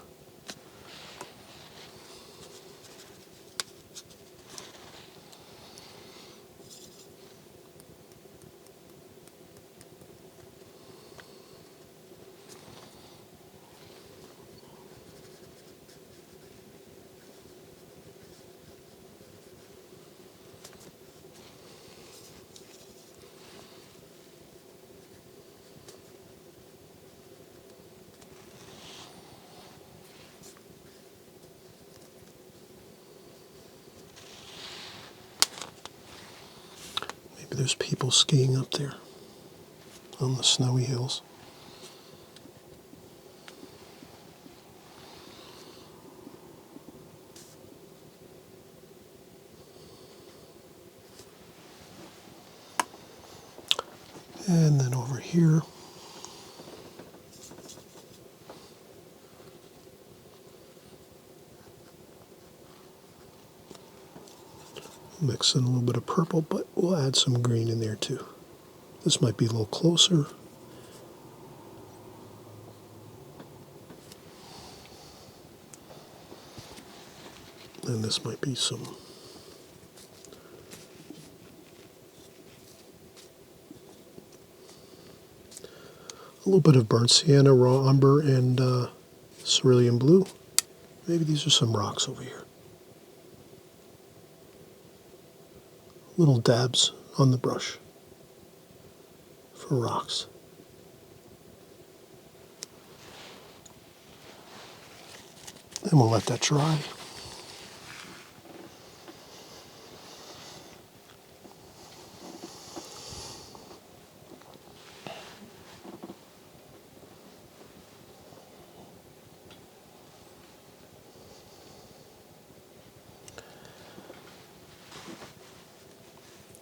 Maybe there's people skiing up there on the snowy hills. And then over here, mix in a little bit of purple, but we'll add some green in there too. This might be a little closer. And this might be some a little bit of burnt sienna, raw umber, and cerulean blue. Maybe these are some rocks over here. Little dabs on the brush for rocks. And we'll let that dry.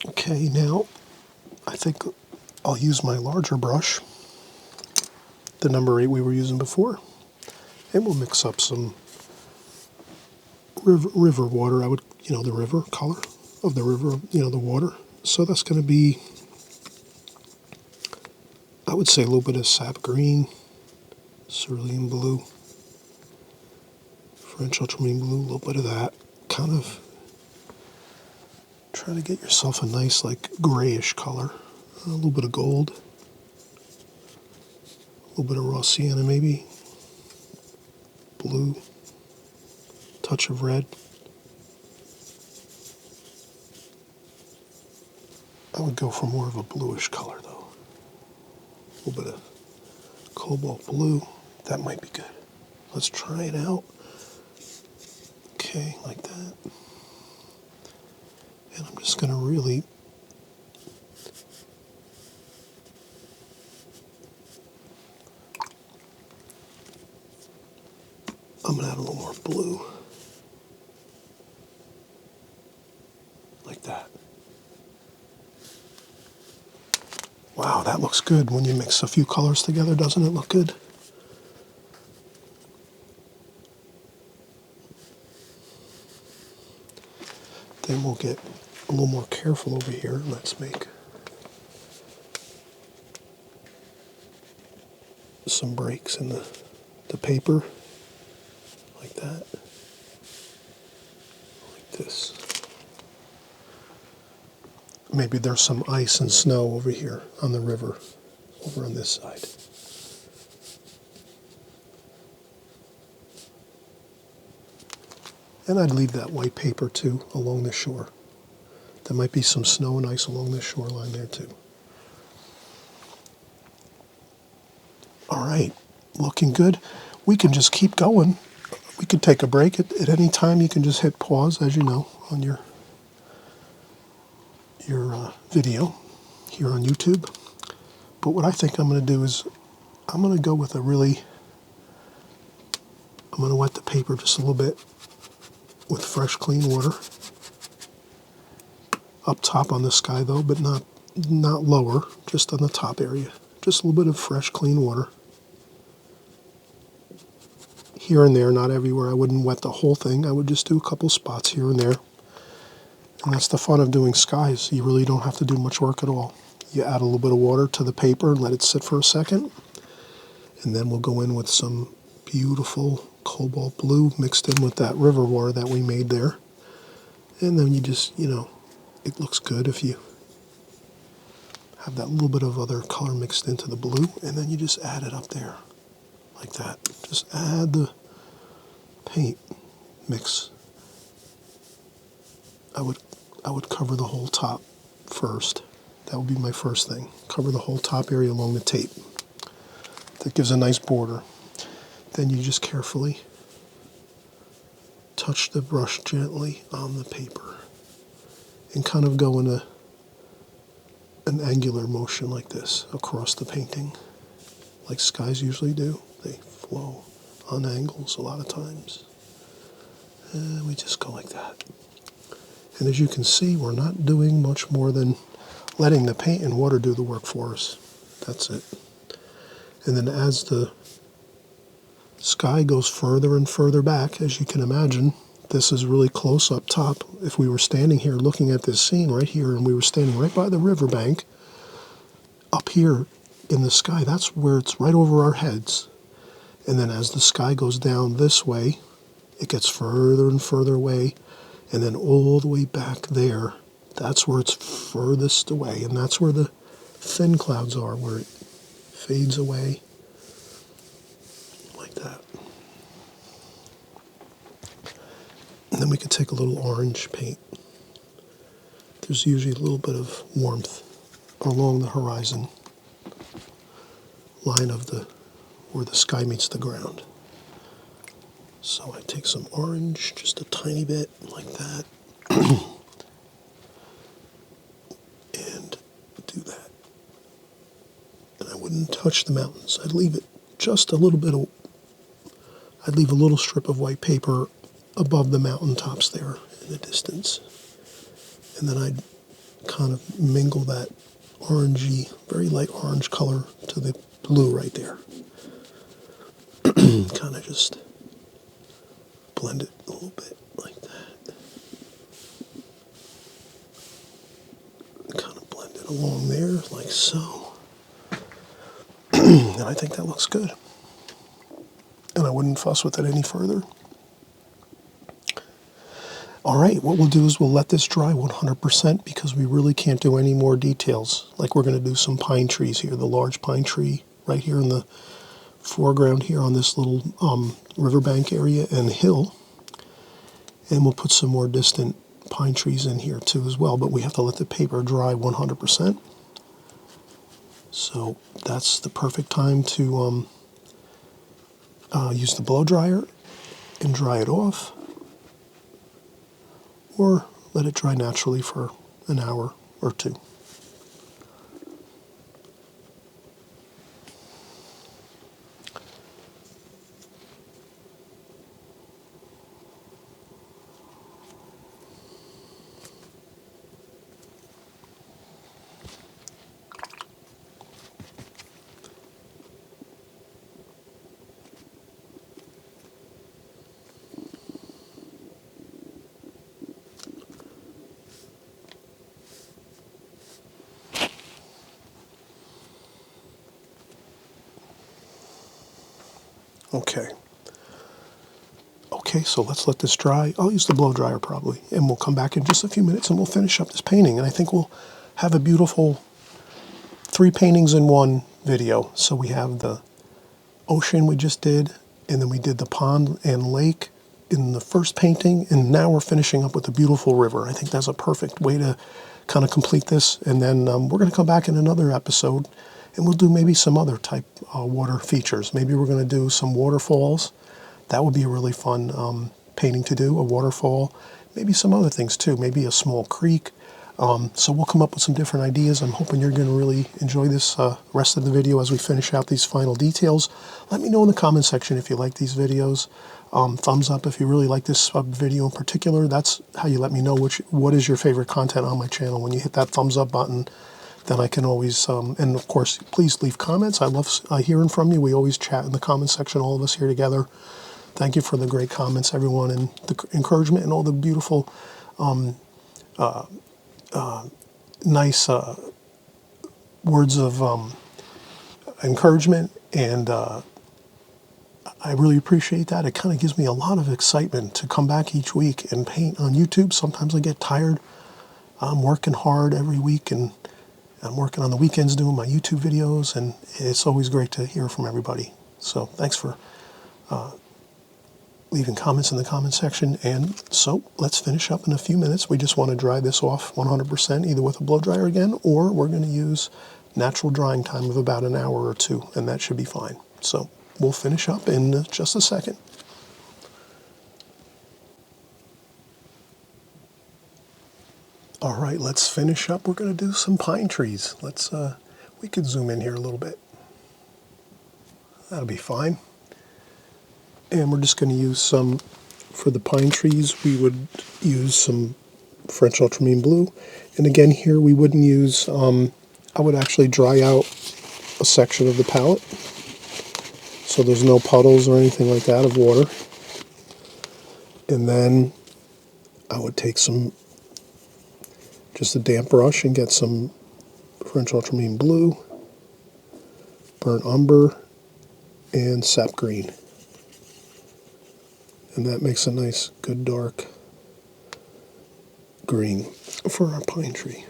Okay, now I think I'll use my larger brush, the number 8 we were using before, and we'll mix up some river water. The river color of the river, the water. So that's going to be, I would say, a little bit of sap green, cerulean blue, French ultramarine blue, a little bit of that. Kind of try to get yourself a nice, like, grayish color. A little bit of gold, a little bit of raw sienna maybe, blue, touch of red. I would go for more of a bluish color though. A little bit of cobalt blue. That might be good. Let's try it out. Okay, like that. And I'm just going to really I'm going to add a little more blue. Like that. Wow, that looks good when you mix a few colors together, doesn't it look good? Then we'll get a little more careful over here. Let's make some breaks in the paper, like that, like this. Maybe there's some ice and snow over here on the river, over on this side. And I'd leave that white paper too along the shore. There might be some snow and ice along the shoreline there too. All right, looking good. We can just keep going. We could take a break at any time. You can just hit pause, as you know, on your video here on YouTube. But what I think I'm going to do is I'm going to go with I'm going to wet the paper just a little bit with fresh, clean water. Up top on the sky though, but not lower, just on the top area. Just a little bit of fresh, clean water. Here and there, not everywhere. I wouldn't wet the whole thing. I would just do a couple spots here and there. And that's the fun of doing skies. You really don't have to do much work at all. You add a little bit of water to the paper and let it sit for a second. And then we'll go in with some beautiful cobalt blue mixed in with that river water that we made there. And then you just, it looks good if you have that little bit of other color mixed into the blue, and then you just add it up there like that. Just add the paint mix. I would cover the whole top first. That would be my first thing. Cover the whole top area along the tape. That gives a nice border. Then you just carefully touch the brush gently on the paper and kind of go in an angular motion like this across the painting, like skies usually do. They flow on angles a lot of times. And we just go like that. And as you can see, we're not doing much more than letting the paint and water do the work for us. That's it. And then as the sky goes further and further back, as you can imagine, this is really close up top. If we were standing here looking at this scene right here and we were standing right by the riverbank, up here in the sky, that's where it's right over our heads. And then as the sky goes down this way, it gets further and further away, and then all the way back there, that's where it's furthest away, and that's where the thin clouds are, where it fades away like that. And then we could take a little orange paint. There's usually a little bit of warmth along the horizon line of where the sky meets the ground. So I take some orange, just a tiny bit like that, and do that. And I wouldn't touch the mountains. I'd leave it just a little bit I'd leave a little strip of white paper above the mountaintops there in the distance. And then I'd kind of mingle that orangey, very light orange color to the blue right there. Kind of just blend it a little bit like that. Kind of blend it along there like so. And I think that looks good. And I wouldn't fuss with it any further. All right, what we'll do is we'll let this dry 100% because we really can't do any more details. Like we're going to do some pine trees here, the large pine tree right here in the foreground here on this little riverbank area and hill. And we'll put some more distant pine trees in here too as well, but we have to let the paper dry 100%. So that's the perfect time to use the blow dryer and dry it off, or let it dry naturally for an hour or two. Okay, so let's let this dry. I'll use the blow dryer probably, and we'll come back in just a few minutes and we'll finish up this painting. And I think we'll have a beautiful 3 paintings in one video. So we have the ocean we just did, and then we did the pond and lake in the first painting, and now we're finishing up with the beautiful river. I think that's a perfect way to kind of complete this. And then we're going to come back in another episode, and we'll do maybe some other type water features. Maybe we're going to do some waterfalls. That would be a really fun painting to do, a waterfall. Maybe some other things too, maybe a small creek. So we'll come up with some different ideas. I'm hoping you're going to really enjoy this rest of the video as we finish out these final details. Let me know in the comment section if you like these videos. Thumbs up if you really like this video in particular. That's how you let me know what is your favorite content on my channel. When you hit that thumbs up button, then I can always, and of course, please leave comments. I love hearing from you. We always chat in the comment section, all of us here together. Thank you for the great comments, everyone, and the encouragement and all the beautiful, nice words of encouragement and I really appreciate that. It kind of gives me a lot of excitement to come back each week and paint on YouTube. Sometimes I get tired. I'm working hard every week, and I'm working on the weekends doing my YouTube videos, and it's always great to hear from everybody. So thanks for leaving comments in the comment section. And so let's finish up in a few minutes. We just want to dry this off 100%, either with a blow dryer again, or we're going to use natural drying time of about an hour or two, and that should be fine. So we'll finish up in just a second. All right, let's finish up. We're going to do some pine trees. We could zoom in here a little bit. That'll be fine. And we're just going to use some, for the pine trees, we would use some French ultramarine blue. And again, here we wouldn't use, I would actually dry out a section of the palette so there's no puddles or anything like that of water. And then I would take just a damp brush and get some French ultramarine blue, burnt umber, and sap green. And that makes a nice, good dark green for our pine tree.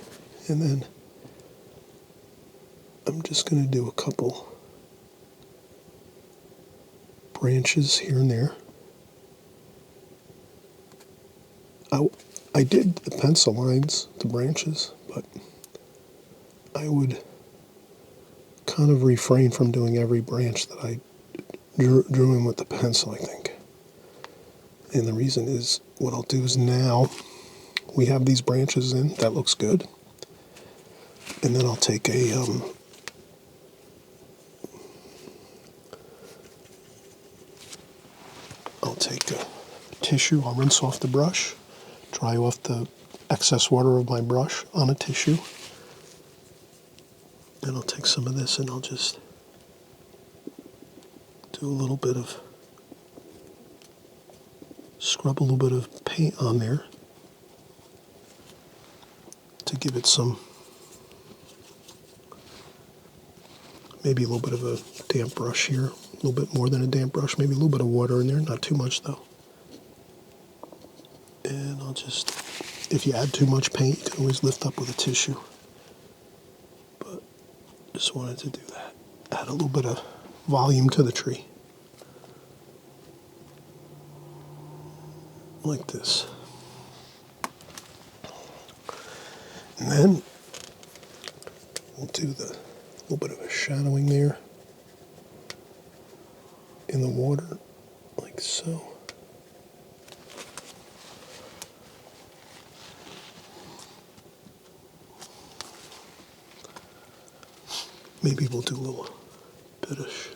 And then I'm just going to do a couple branches here and there. I did the pencil lines, the branches, but I would kind of refrain from doing every branch that I drew in with the pencil, I think. And the reason is, what I'll do is now we have these branches in, that looks good. And then I'll take a tissue, I'll rinse off the brush, dry off the excess water of my brush on a tissue. And I'll take some of this and I'll just do a little bit of, scrub a little bit of paint on there to give it some, maybe a little bit of a damp brush here, a little bit more than a damp brush, maybe a little bit of water in there, not too much though. And I'll just, if you add too much paint, you can always lift up with a tissue. But just wanted to do that. Add a little bit of volume to the tree. Like this. And then we'll do the little bit of a shadowing there in the water, like so. Maybe we'll do a little bit of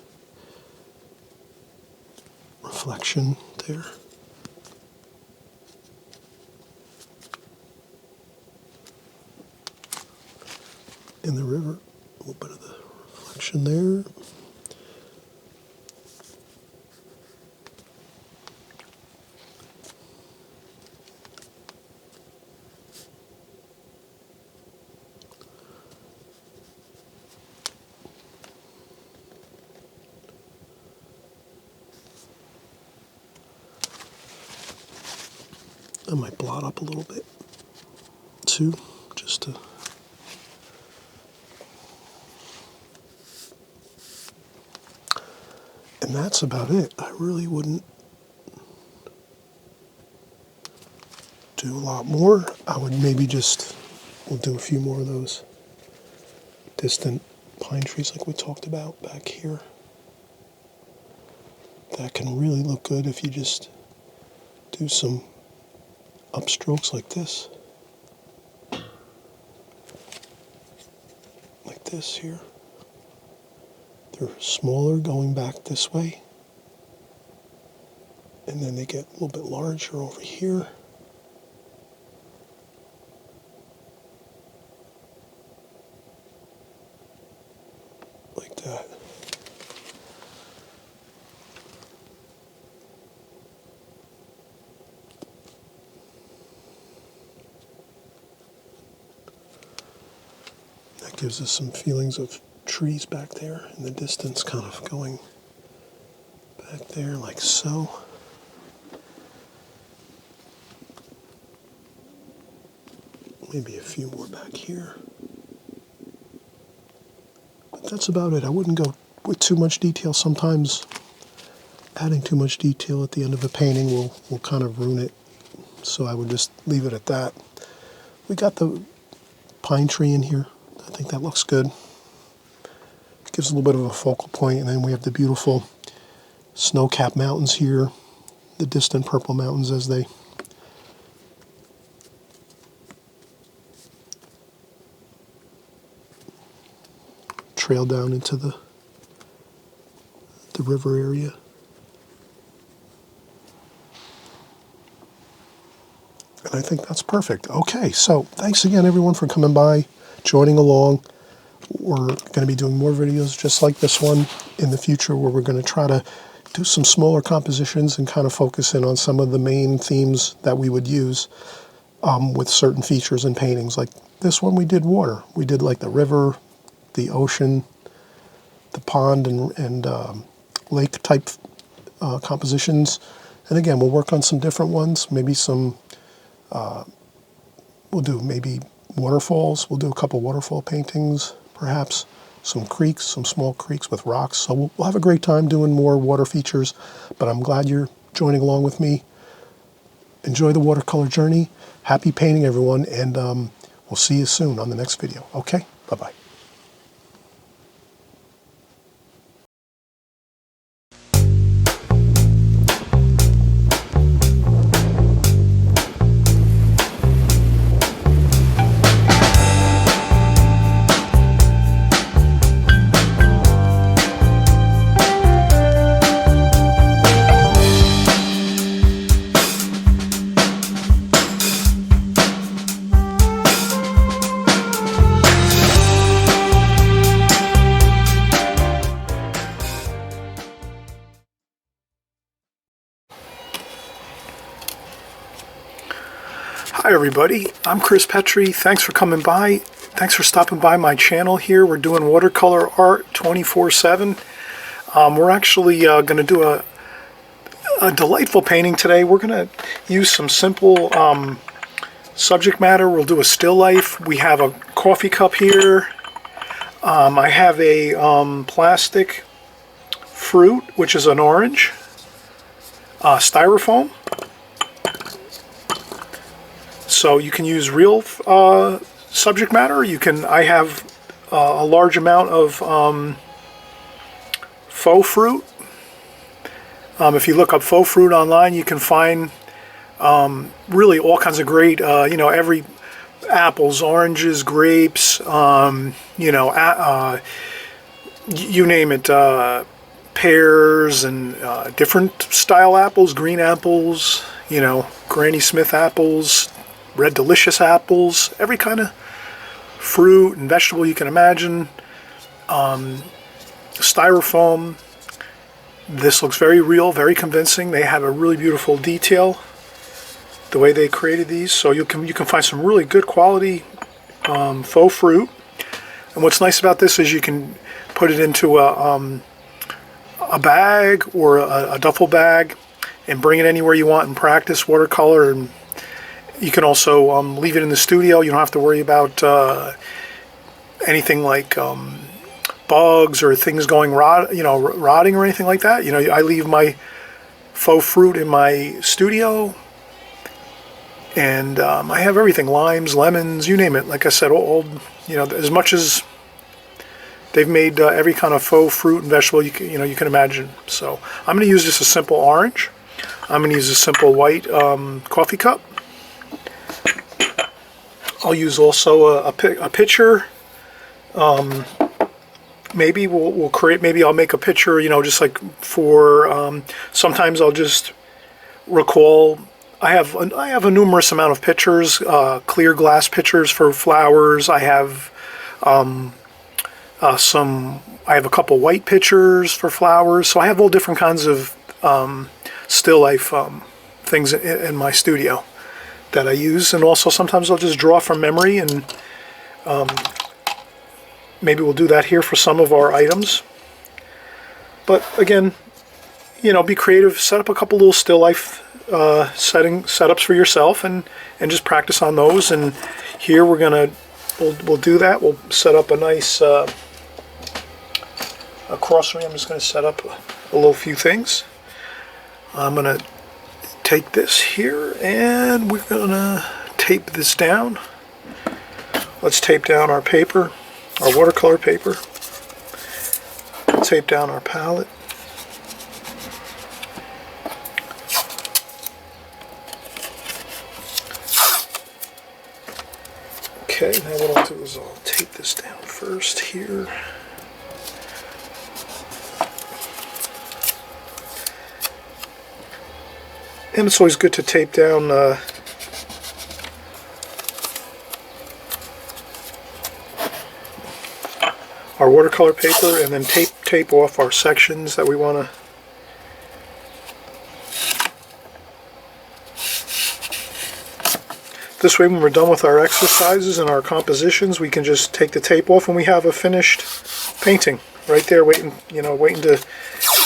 reflection there. In the river, a little bit of the reflection there. I might blot up a little bit too, just to. And that's about it. I really wouldn't do a lot more. I would maybe we'll do a few more of those distant pine trees like we talked about back here. That can really look good if you just do some upstrokes like this. Like this here. They're smaller going back this way. And then they get a little bit larger over here. Like that. That gives us some feelings of trees back there in the distance kind of going Back there like so. Maybe a few more back here. But that's about it. I wouldn't go with too much detail. Sometimes adding too much detail at the end of a painting will kind of ruin it. So I would just leave it at that. We got the pine tree in here. I think that looks good. It gives a little bit of a focal point, and then we have the beautiful snow-capped mountains here, the distant purple mountains as they trail down into the river area. And I think that's perfect. Okay, so thanks again everyone for coming by, joining along. We're going to be doing more videos just like this one in the future, where we're going to try to do some smaller compositions and kind of focus in on some of the main themes that we would use with certain features in paintings. Like this one, we did water. We did like the river, the ocean, the pond, and lake type compositions. And again, we'll work on some different ones, maybe some, we'll do maybe waterfalls. We'll do a couple waterfall paintings, perhaps some creeks, some small creeks with rocks. So we'll have a great time doing more water features, but I'm glad you're joining along with me. Enjoy the watercolor journey. Happy painting, everyone, and we'll see you soon on the next video. Okay, bye-bye. Hi everybody, I'm Chris Petri. Thanks for coming by. Thanks for stopping by my channel here. We're doing watercolor art 24/7. We're actually going to do a delightful painting today. We're going to use some simple subject matter. We'll do a still life. We have a coffee cup here. I have a plastic fruit, which is an orange, styrofoam. So you can use real subject matter. You can. I have a large amount of faux fruit. If you look up faux fruit online, you can find really all kinds of great. Every apples, oranges, grapes. You name it. Pears and different style apples, green apples. Granny Smith apples. Red Delicious apples, every kind of fruit and vegetable you can imagine. Styrofoam. This looks very real, very convincing. They have a really beautiful detail, the way they created these. So you can find some really good quality faux fruit. And what's nice about this is you can put it into a bag or a duffel bag and bring it anywhere you want and practice watercolor. And you can also leave it in the studio. You don't have to worry about anything like bugs or things going rotting or anything like that. I leave my faux fruit in my studio, and I have everything: limes, lemons, you name it. Like I said, as much as they've made every kind of faux fruit and vegetable you can imagine. So I'm going to use just a simple orange. I'm going to use a simple white coffee cup. I'll use also a picture. Maybe we'll create. Maybe I'll make a picture. Just like for. Sometimes I'll just recall. I have a numerous amount of pictures. Clear glass pictures for flowers. I have some. I have a couple white pictures for flowers. So I have all different kinds of still life things in my studio that I use, and also sometimes I'll just draw from memory, and maybe we'll do that here for some of our items. But again, be creative. Set up a couple little still life setups for yourself, and just practice on those. And here we'll do that. We'll set up a nice a cross ring. I'm just going to set up a little few things. I'm going to take this here, and we're going to tape this down. Let's tape down our paper, our watercolor paper. Tape down our palette. Okay, now what I'll do is I'll tape this down first here. And it's always good to tape down our watercolor paper, and then tape off our sections that we want to. This way, when we're done with our exercises and our compositions, we can just take the tape off and we have a finished painting right there, waiting to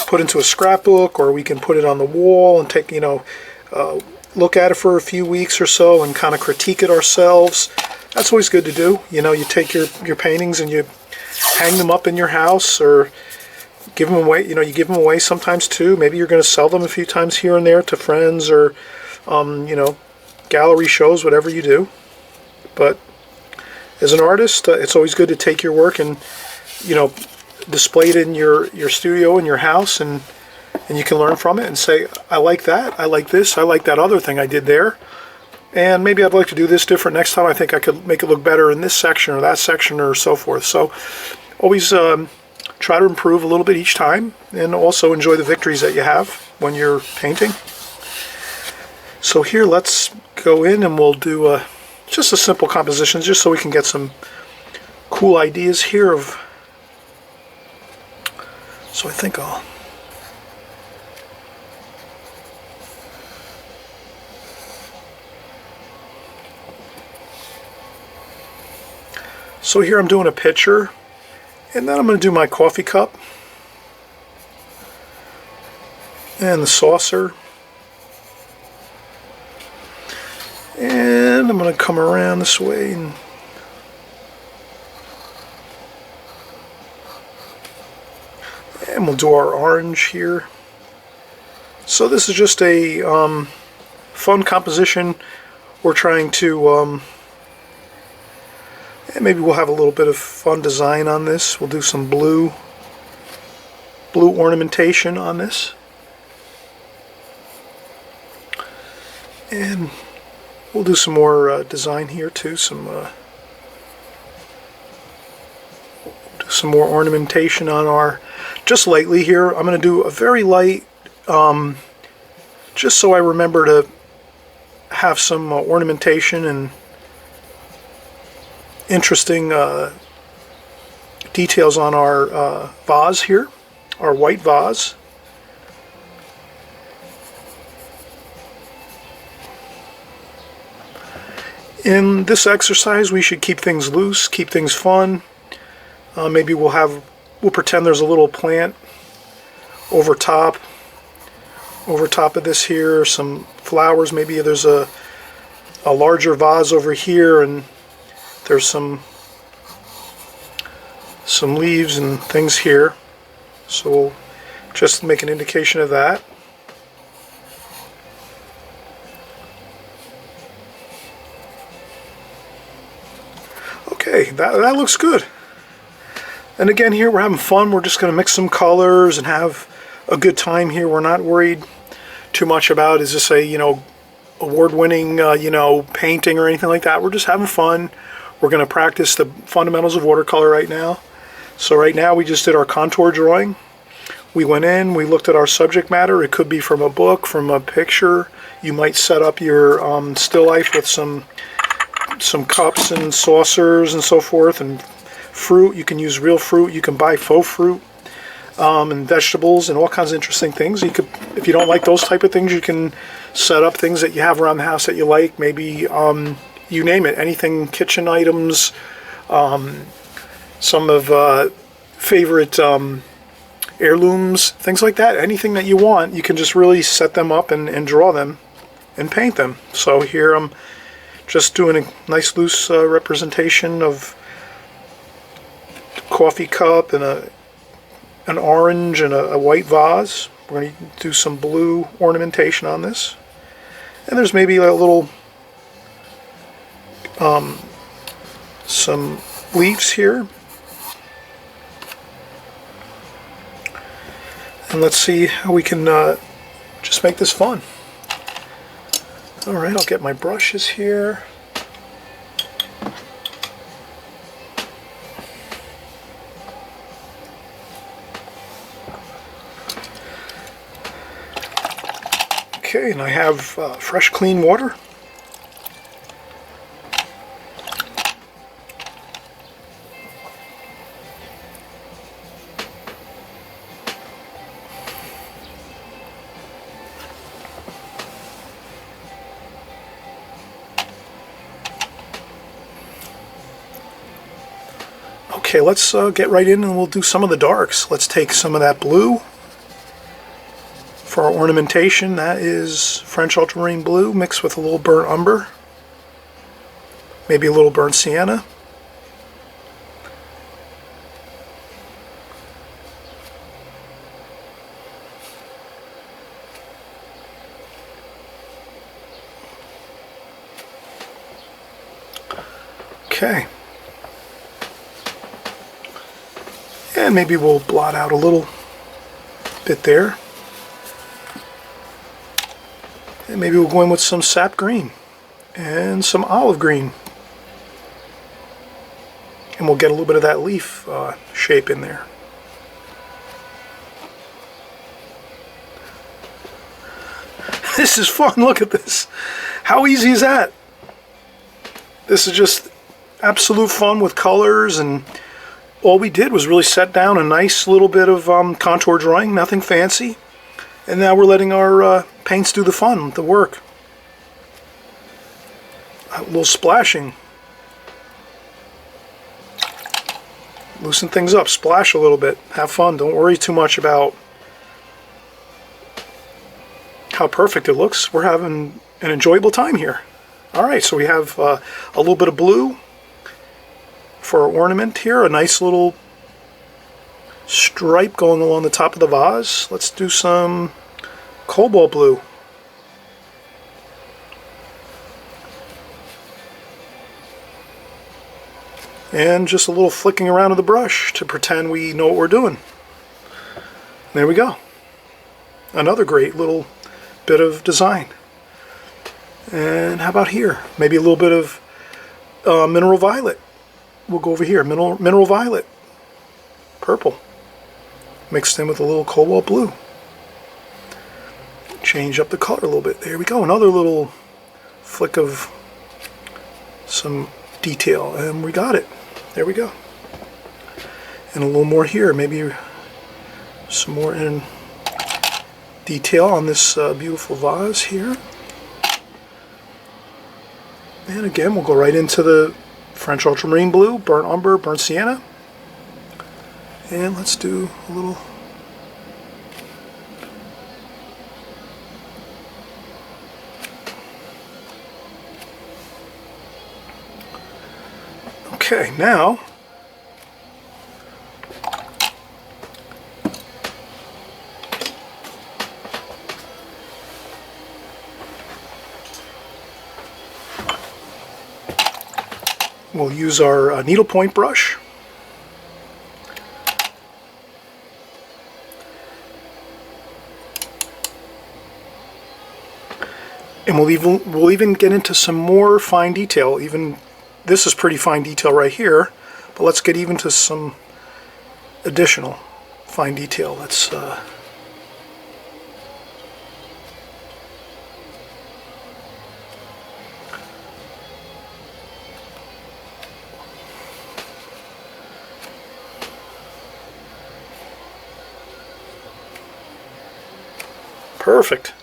put into a scrapbook, or we can put it on the wall and take, look at it for a few weeks or so and kind of critique it ourselves. That's always good to do. You take your paintings and you hang them up in your house, or give them away. You give them away sometimes too. Maybe you're going to sell them a few times here and there to friends, or gallery shows, whatever you do. But as an artist, it's always good to take your work and display it in your studio, in your house, and you can learn from it and say, I like that, I like this, I like that other thing I did there, and maybe I'd like to do this different next time. I think I could make it look better in this section or that section, or so forth. So always try to improve a little bit each time, and also enjoy the victories that you have when you're painting. So here, let's go in and we'll do just a simple composition, just so we can get some cool ideas here so I think I'll So here I'm doing a pitcher, and then I'm going to do my coffee cup and the saucer, and I'm going to come around this way and we'll do our orange here. So this is just a fun composition. We're trying to and maybe we'll have a little bit of fun design on this. We'll do some blue ornamentation on this, and we'll do some more design here too. Do some more ornamentation on our, just lightly here. I'm going to do a very light, just so I remember to have some ornamentation and interesting details on our vase here, our white vase. In this exercise, we should keep things loose, keep things fun. Maybe we'll pretend there's a little plant over top of this here, some flowers. Maybe there's a larger vase over here, and there's some leaves and things here. So we'll just make an indication of that. Okay, that looks good. And again, here we're having fun. We're just going to mix some colors and have a good time here. We're not worried too much about, is this a award-winning painting or anything like that. We're just having fun. We're going to practice the fundamentals of watercolor right now. So right now we just did our contour drawing. We went in, we looked at our subject matter. It could be from a book, from a picture. You might set up your still life with some cups and saucers and so forth, and fruit. You can use real fruit. You can buy faux fruit, and vegetables and all kinds of interesting things. You could, if you don't like those type of things, you can set up things that you have around the house that you like. Maybe you name it, anything, kitchen items, some of favorite heirlooms, things like that. Anything that you want, you can just really set them up and draw them and paint them. So here I'm just doing a nice loose representation of a coffee cup and an orange and a white vase. We're going to do some blue ornamentation on this. And there's maybe a little, some leaves here. And let's see how we can just make this fun. Alright, I'll get my brushes here. Okay, and I have fresh clean water. Okay, let's get right in and we'll do some of the darks. Let's take some of that blue for our ornamentation. That is French ultramarine blue mixed with a little burnt umber, maybe a little burnt sienna. Okay. And maybe we'll blot out a little bit there. And maybe we'll go in with some sap green and some olive green. And we'll get a little bit of that leaf shape in there. This is fun, look at this. How easy is that? This is just absolute fun with colors, and all we did was really set down a nice little bit of contour drawing, nothing fancy. And now we're letting our paints do the fun, the work. A little splashing. Loosen things up, splash a little bit, have fun. Don't worry too much about how perfect it looks. We're having an enjoyable time here. Alright, so we have a little bit of blue for our ornament here, a nice little stripe going along the top of the vase. Let's do some cobalt blue. And just a little flicking around of the brush to pretend we know what we're doing. There we go. Another great little bit of design. And how about here? Maybe a little bit of mineral violet. We'll go over here, mineral violet, purple, mixed in with a little cobalt blue. Change up the color a little bit. There we go, another little flick of some detail, and we got it. There we go. And a little more here, maybe some more in detail on this beautiful vase here. And again, we'll go right into the French ultramarine blue, burnt umber, burnt sienna. And let's do a little okay, now we'll use our needlepoint brush. And we'll even get into some more fine detail. Even this is pretty fine detail right here, but let's get even to some additional fine detail. Let's perfect.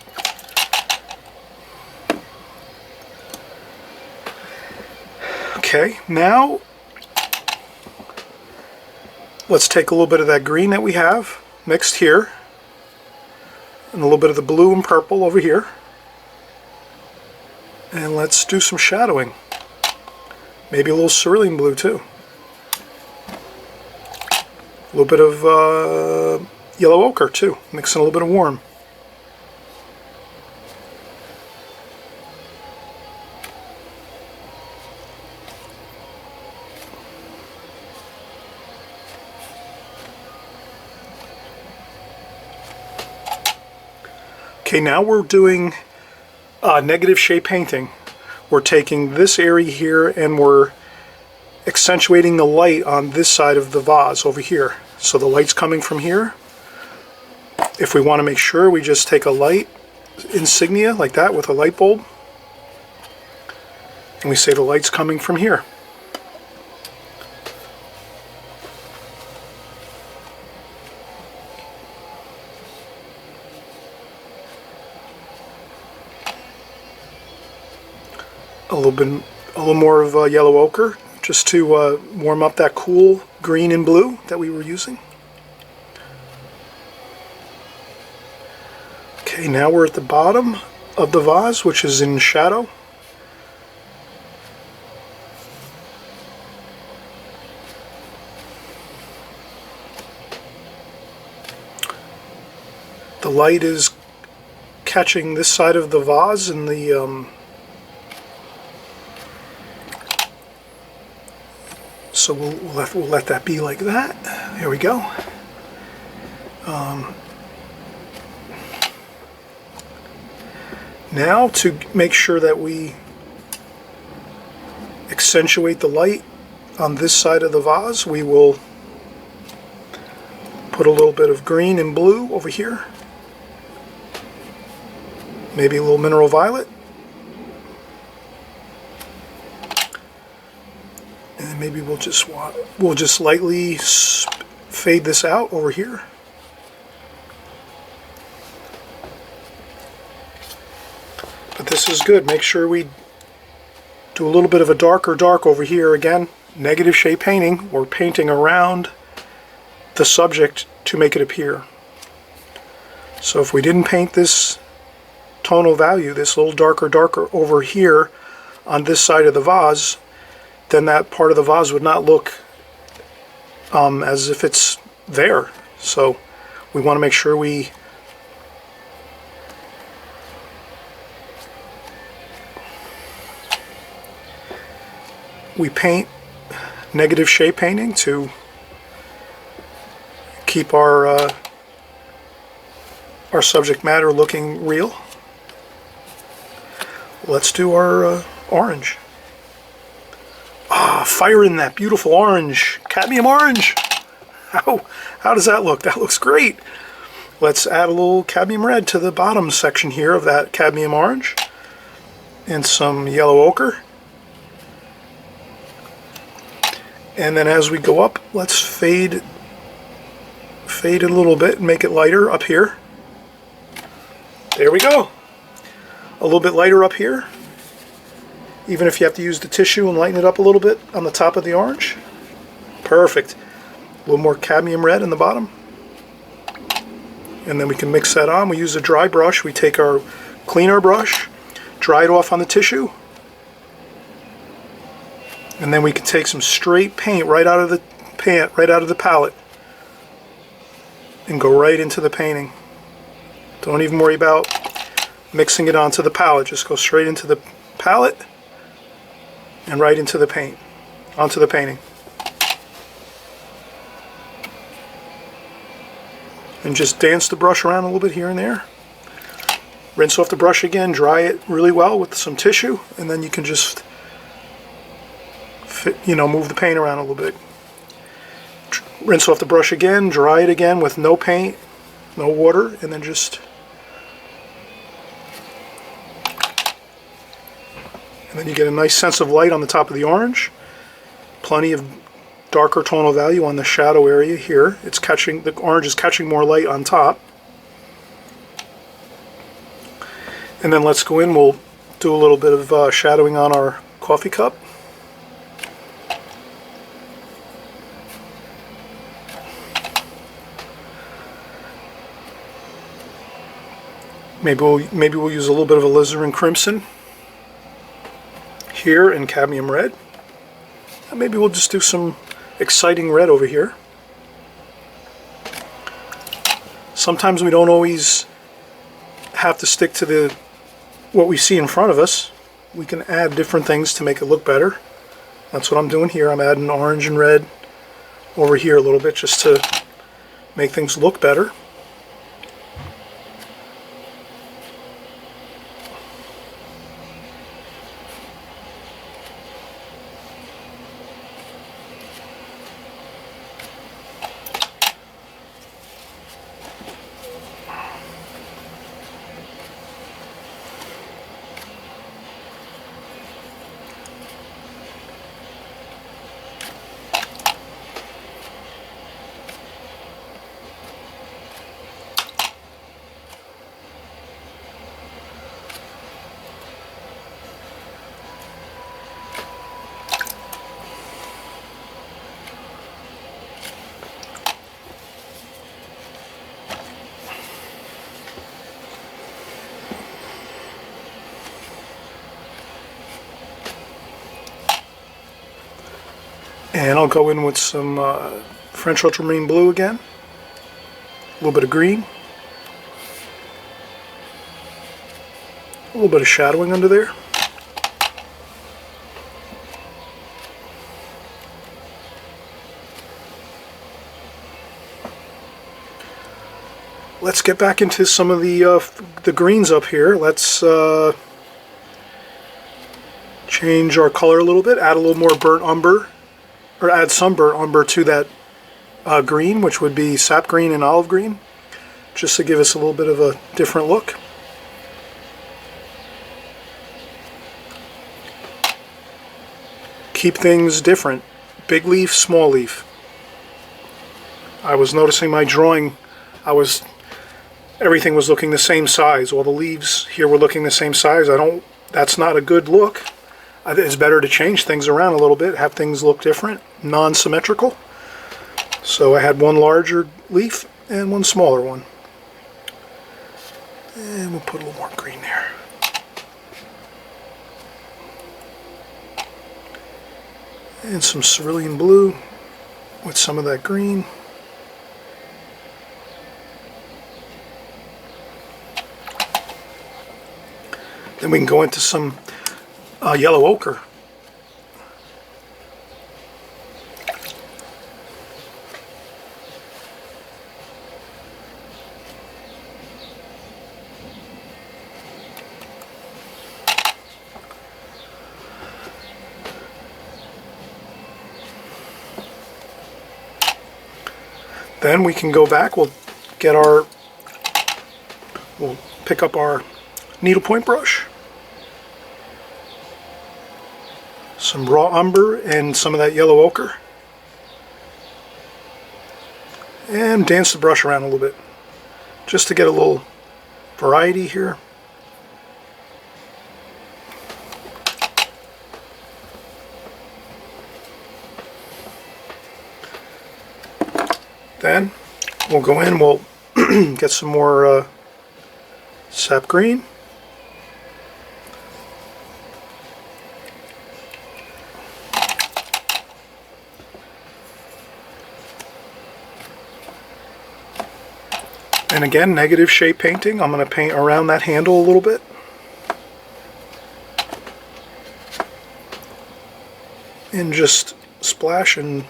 Okay, now let's take a little bit of that green that we have mixed here, and a little bit of the blue and purple over here. And let's do some shadowing. Maybe a little cerulean blue too. A little bit of yellow ochre too, mixing a little bit of warm. Okay, now we're doing negative shade painting. We're taking this area here and we're accentuating the light on this side of the vase over here. So the light's coming from here. If we want to make sure, we just take a light insignia like that with a light bulb, and we say the light's coming from here. A little more of yellow ochre, just to warm up that cool green and blue that we were using. Okay, now we're at the bottom of the vase, which is in shadow. The light is catching this side of the vase and the so we'll let that be like that. There we go. Now to make sure that we accentuate the light on this side of the vase, we will put a little bit of green and blue over here. Maybe a little mineral violet. And maybe we'll just lightly fade this out over here. But this is good. Make sure we do a little bit of a darker dark over here. Again, negative shade painting. We're painting around the subject to make it appear. So if we didn't paint this tonal value, this little darker over here on this side of the vase, then that part of the vase would not look as if it's there. So we want to make sure we paint negative shade painting to keep our subject matter looking real. Let's do our orange. Fire in that beautiful orange, cadmium orange. How does that look? That looks great. Let's add a little cadmium red to the bottom section here of that cadmium orange, and some yellow ochre. And then as we go up, let's fade it a little bit and make it lighter up here. There we go. A little bit lighter up here. Even if you have to use the tissue and lighten it up a little bit on the top of the orange. Perfect. A little more cadmium red in the bottom. And then we can mix that on. We use a dry brush. We take our cleaner brush, dry it off on the tissue, and then we can take some straight paint right out of the palette and go right into the painting. Don't even worry about mixing it onto the palette. Just go straight into the palette and right into the paint, onto the painting. And just dance the brush around a little bit here and there. Rinse off the brush again, dry it really well with some tissue, and then you can just move the paint around a little bit. Rinse off the brush again, dry it again with no paint, no water, and then just you get a nice sense of light on the top of the orange. Plenty of darker tonal value on the shadow area here. The orange is catching more light on top. And then let's go in, we'll do a little bit of shadowing on our coffee cup. Maybe we'll use a little bit of alizarin crimson here and cadmium red. And maybe we'll just do some exciting red over here. Sometimes we don't always have to stick to what we see in front of us. We can add different things to make it look better. That's what I'm doing here. I'm adding orange and red over here a little bit just to make things look better. And I'll go in with some French ultramarine blue again, a little bit of green, a little bit of shadowing under there. Let's get back into some of the greens up here. Let's change our color a little bit, add a little more burnt umber, or add some burnt umber to that green, which would be sap green and olive green, just to give us a little bit of a different look. Keep things different. Big leaf, small leaf. I was noticing my drawing, everything was looking the same size. All the leaves here were looking the same size. That's not a good look. It's better to change things around a little bit, have things look different, non-symmetrical. So I had one larger leaf and one smaller one. And we'll put a little more green there. And some cerulean blue with some of that green. Then we can go into some yellow ochre. Then we can go back, we'll pick up our needlepoint brush, some raw umber and some of that yellow ochre, and dance the brush around a little bit just to get a little variety here. Then we'll go in, we'll get some more sap green. And again, negative shape painting. I'm going to paint around that handle a little bit. And just splash and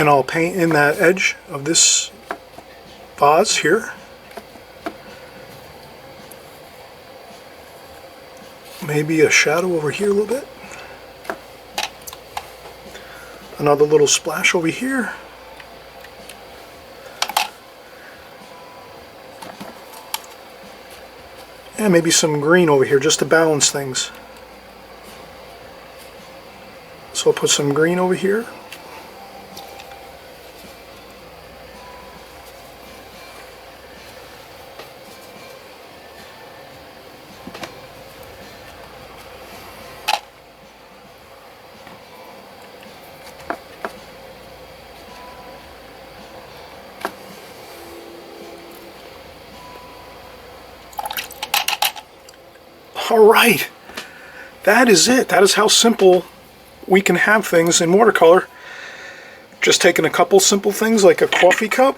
I'll paint in that edge of this vase here. Maybe a shadow over here a little bit. Another little splash over here. And maybe some green over here just to balance things. So I'll put some green over here. All right, that is it. That is how simple we can have things in watercolor. Just taking a couple simple things like a coffee cup,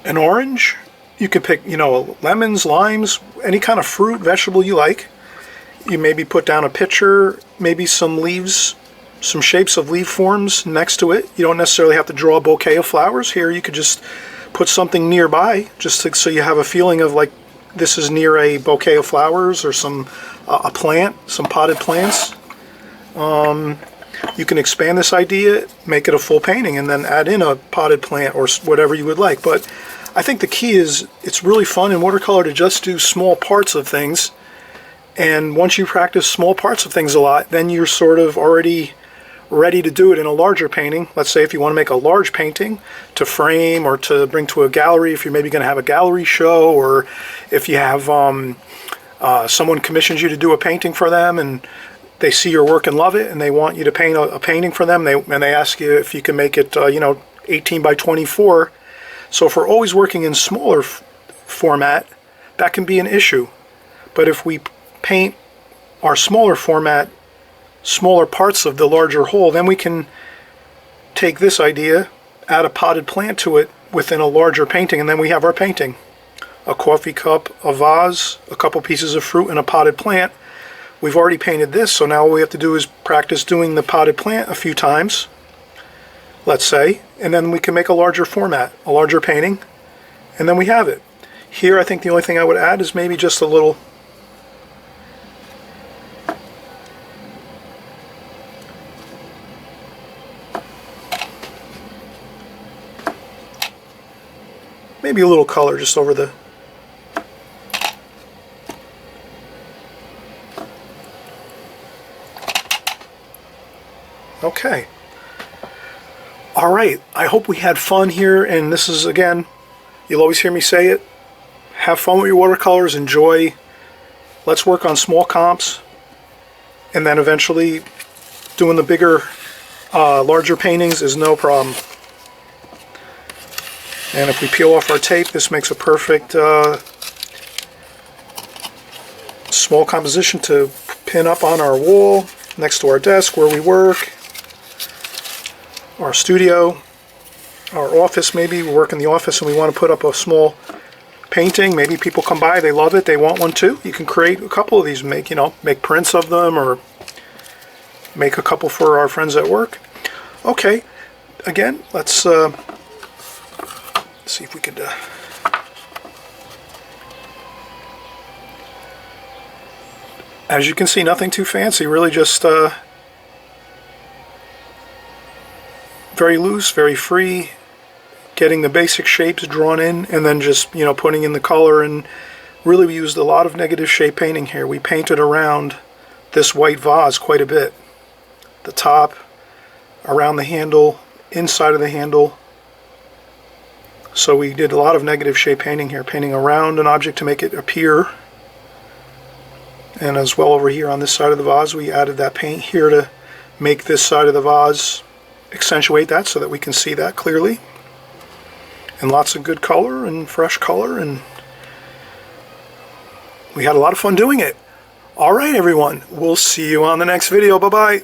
an orange. You could pick, lemons, limes, any kind of fruit, vegetable you like. You maybe put down a picture, maybe some leaves, some shapes of leaf forms next to it. You don't necessarily have to draw a bouquet of flowers. Here you could just put something nearby, just so you have a feeling of like this is near a bouquet of flowers or a plant, some potted plants. You can expand this idea, make it a full painting, and then add in a potted plant or whatever you would like. But I think the key is it's really fun in watercolor to just do small parts of things. And once you practice small parts of things a lot, then you're sort of already ready to do it in a larger painting. Let's say if you want to make a large painting to frame or to bring to a gallery, if you're maybe going to have a gallery show, or if you have someone commissions you to do a painting for them and they see your work and love it and they want you to paint a painting for them, and they ask you if you can make it 18 by 24. So if we're always working in smaller format, that can be an issue. But if we paint our smaller format, smaller parts of the larger whole, then we can take this idea, add a potted plant to it within a larger painting, and then we have our painting. A coffee cup, a vase, a couple pieces of fruit, and a potted plant. We've already painted this, so now all we have to do is practice doing the potted plant a few times, let's say, and then we can make a larger format, a larger painting, and then we have it. Here I think the only thing I would add is maybe just a little color just over the okay. All right, I hope we had fun here, and this is, again, you'll always hear me say it, have fun with your watercolors, enjoy. Let's work on small comps, and then eventually doing the bigger, larger paintings is no problem. And if we peel off our tape, this makes a perfect small composition to pin up on our wall next to our desk where we work, our studio, our office. Maybe we work in the office and we want to put up a small painting. Maybe people come by, they love it, they want one too. You can create a couple of these, make prints of them, or make a couple for our friends at work. Okay, again, let's see if we could as you can see, nothing too fancy, really just very loose, very free, getting the basic shapes drawn in, and then just putting in the color. And really we used a lot of negative shape painting here. We painted around this white vase quite a bit, the top, around the handle, inside of the handle. So we did a lot of negative shape painting here, painting around an object to make it appear. And as well over here on this side of the vase, we added that paint here to make this side of the vase accentuate that so that we can see that clearly. And lots of good color and fresh color, and we had a lot of fun doing it. All right, everyone, we'll see you on the next video. Bye-bye.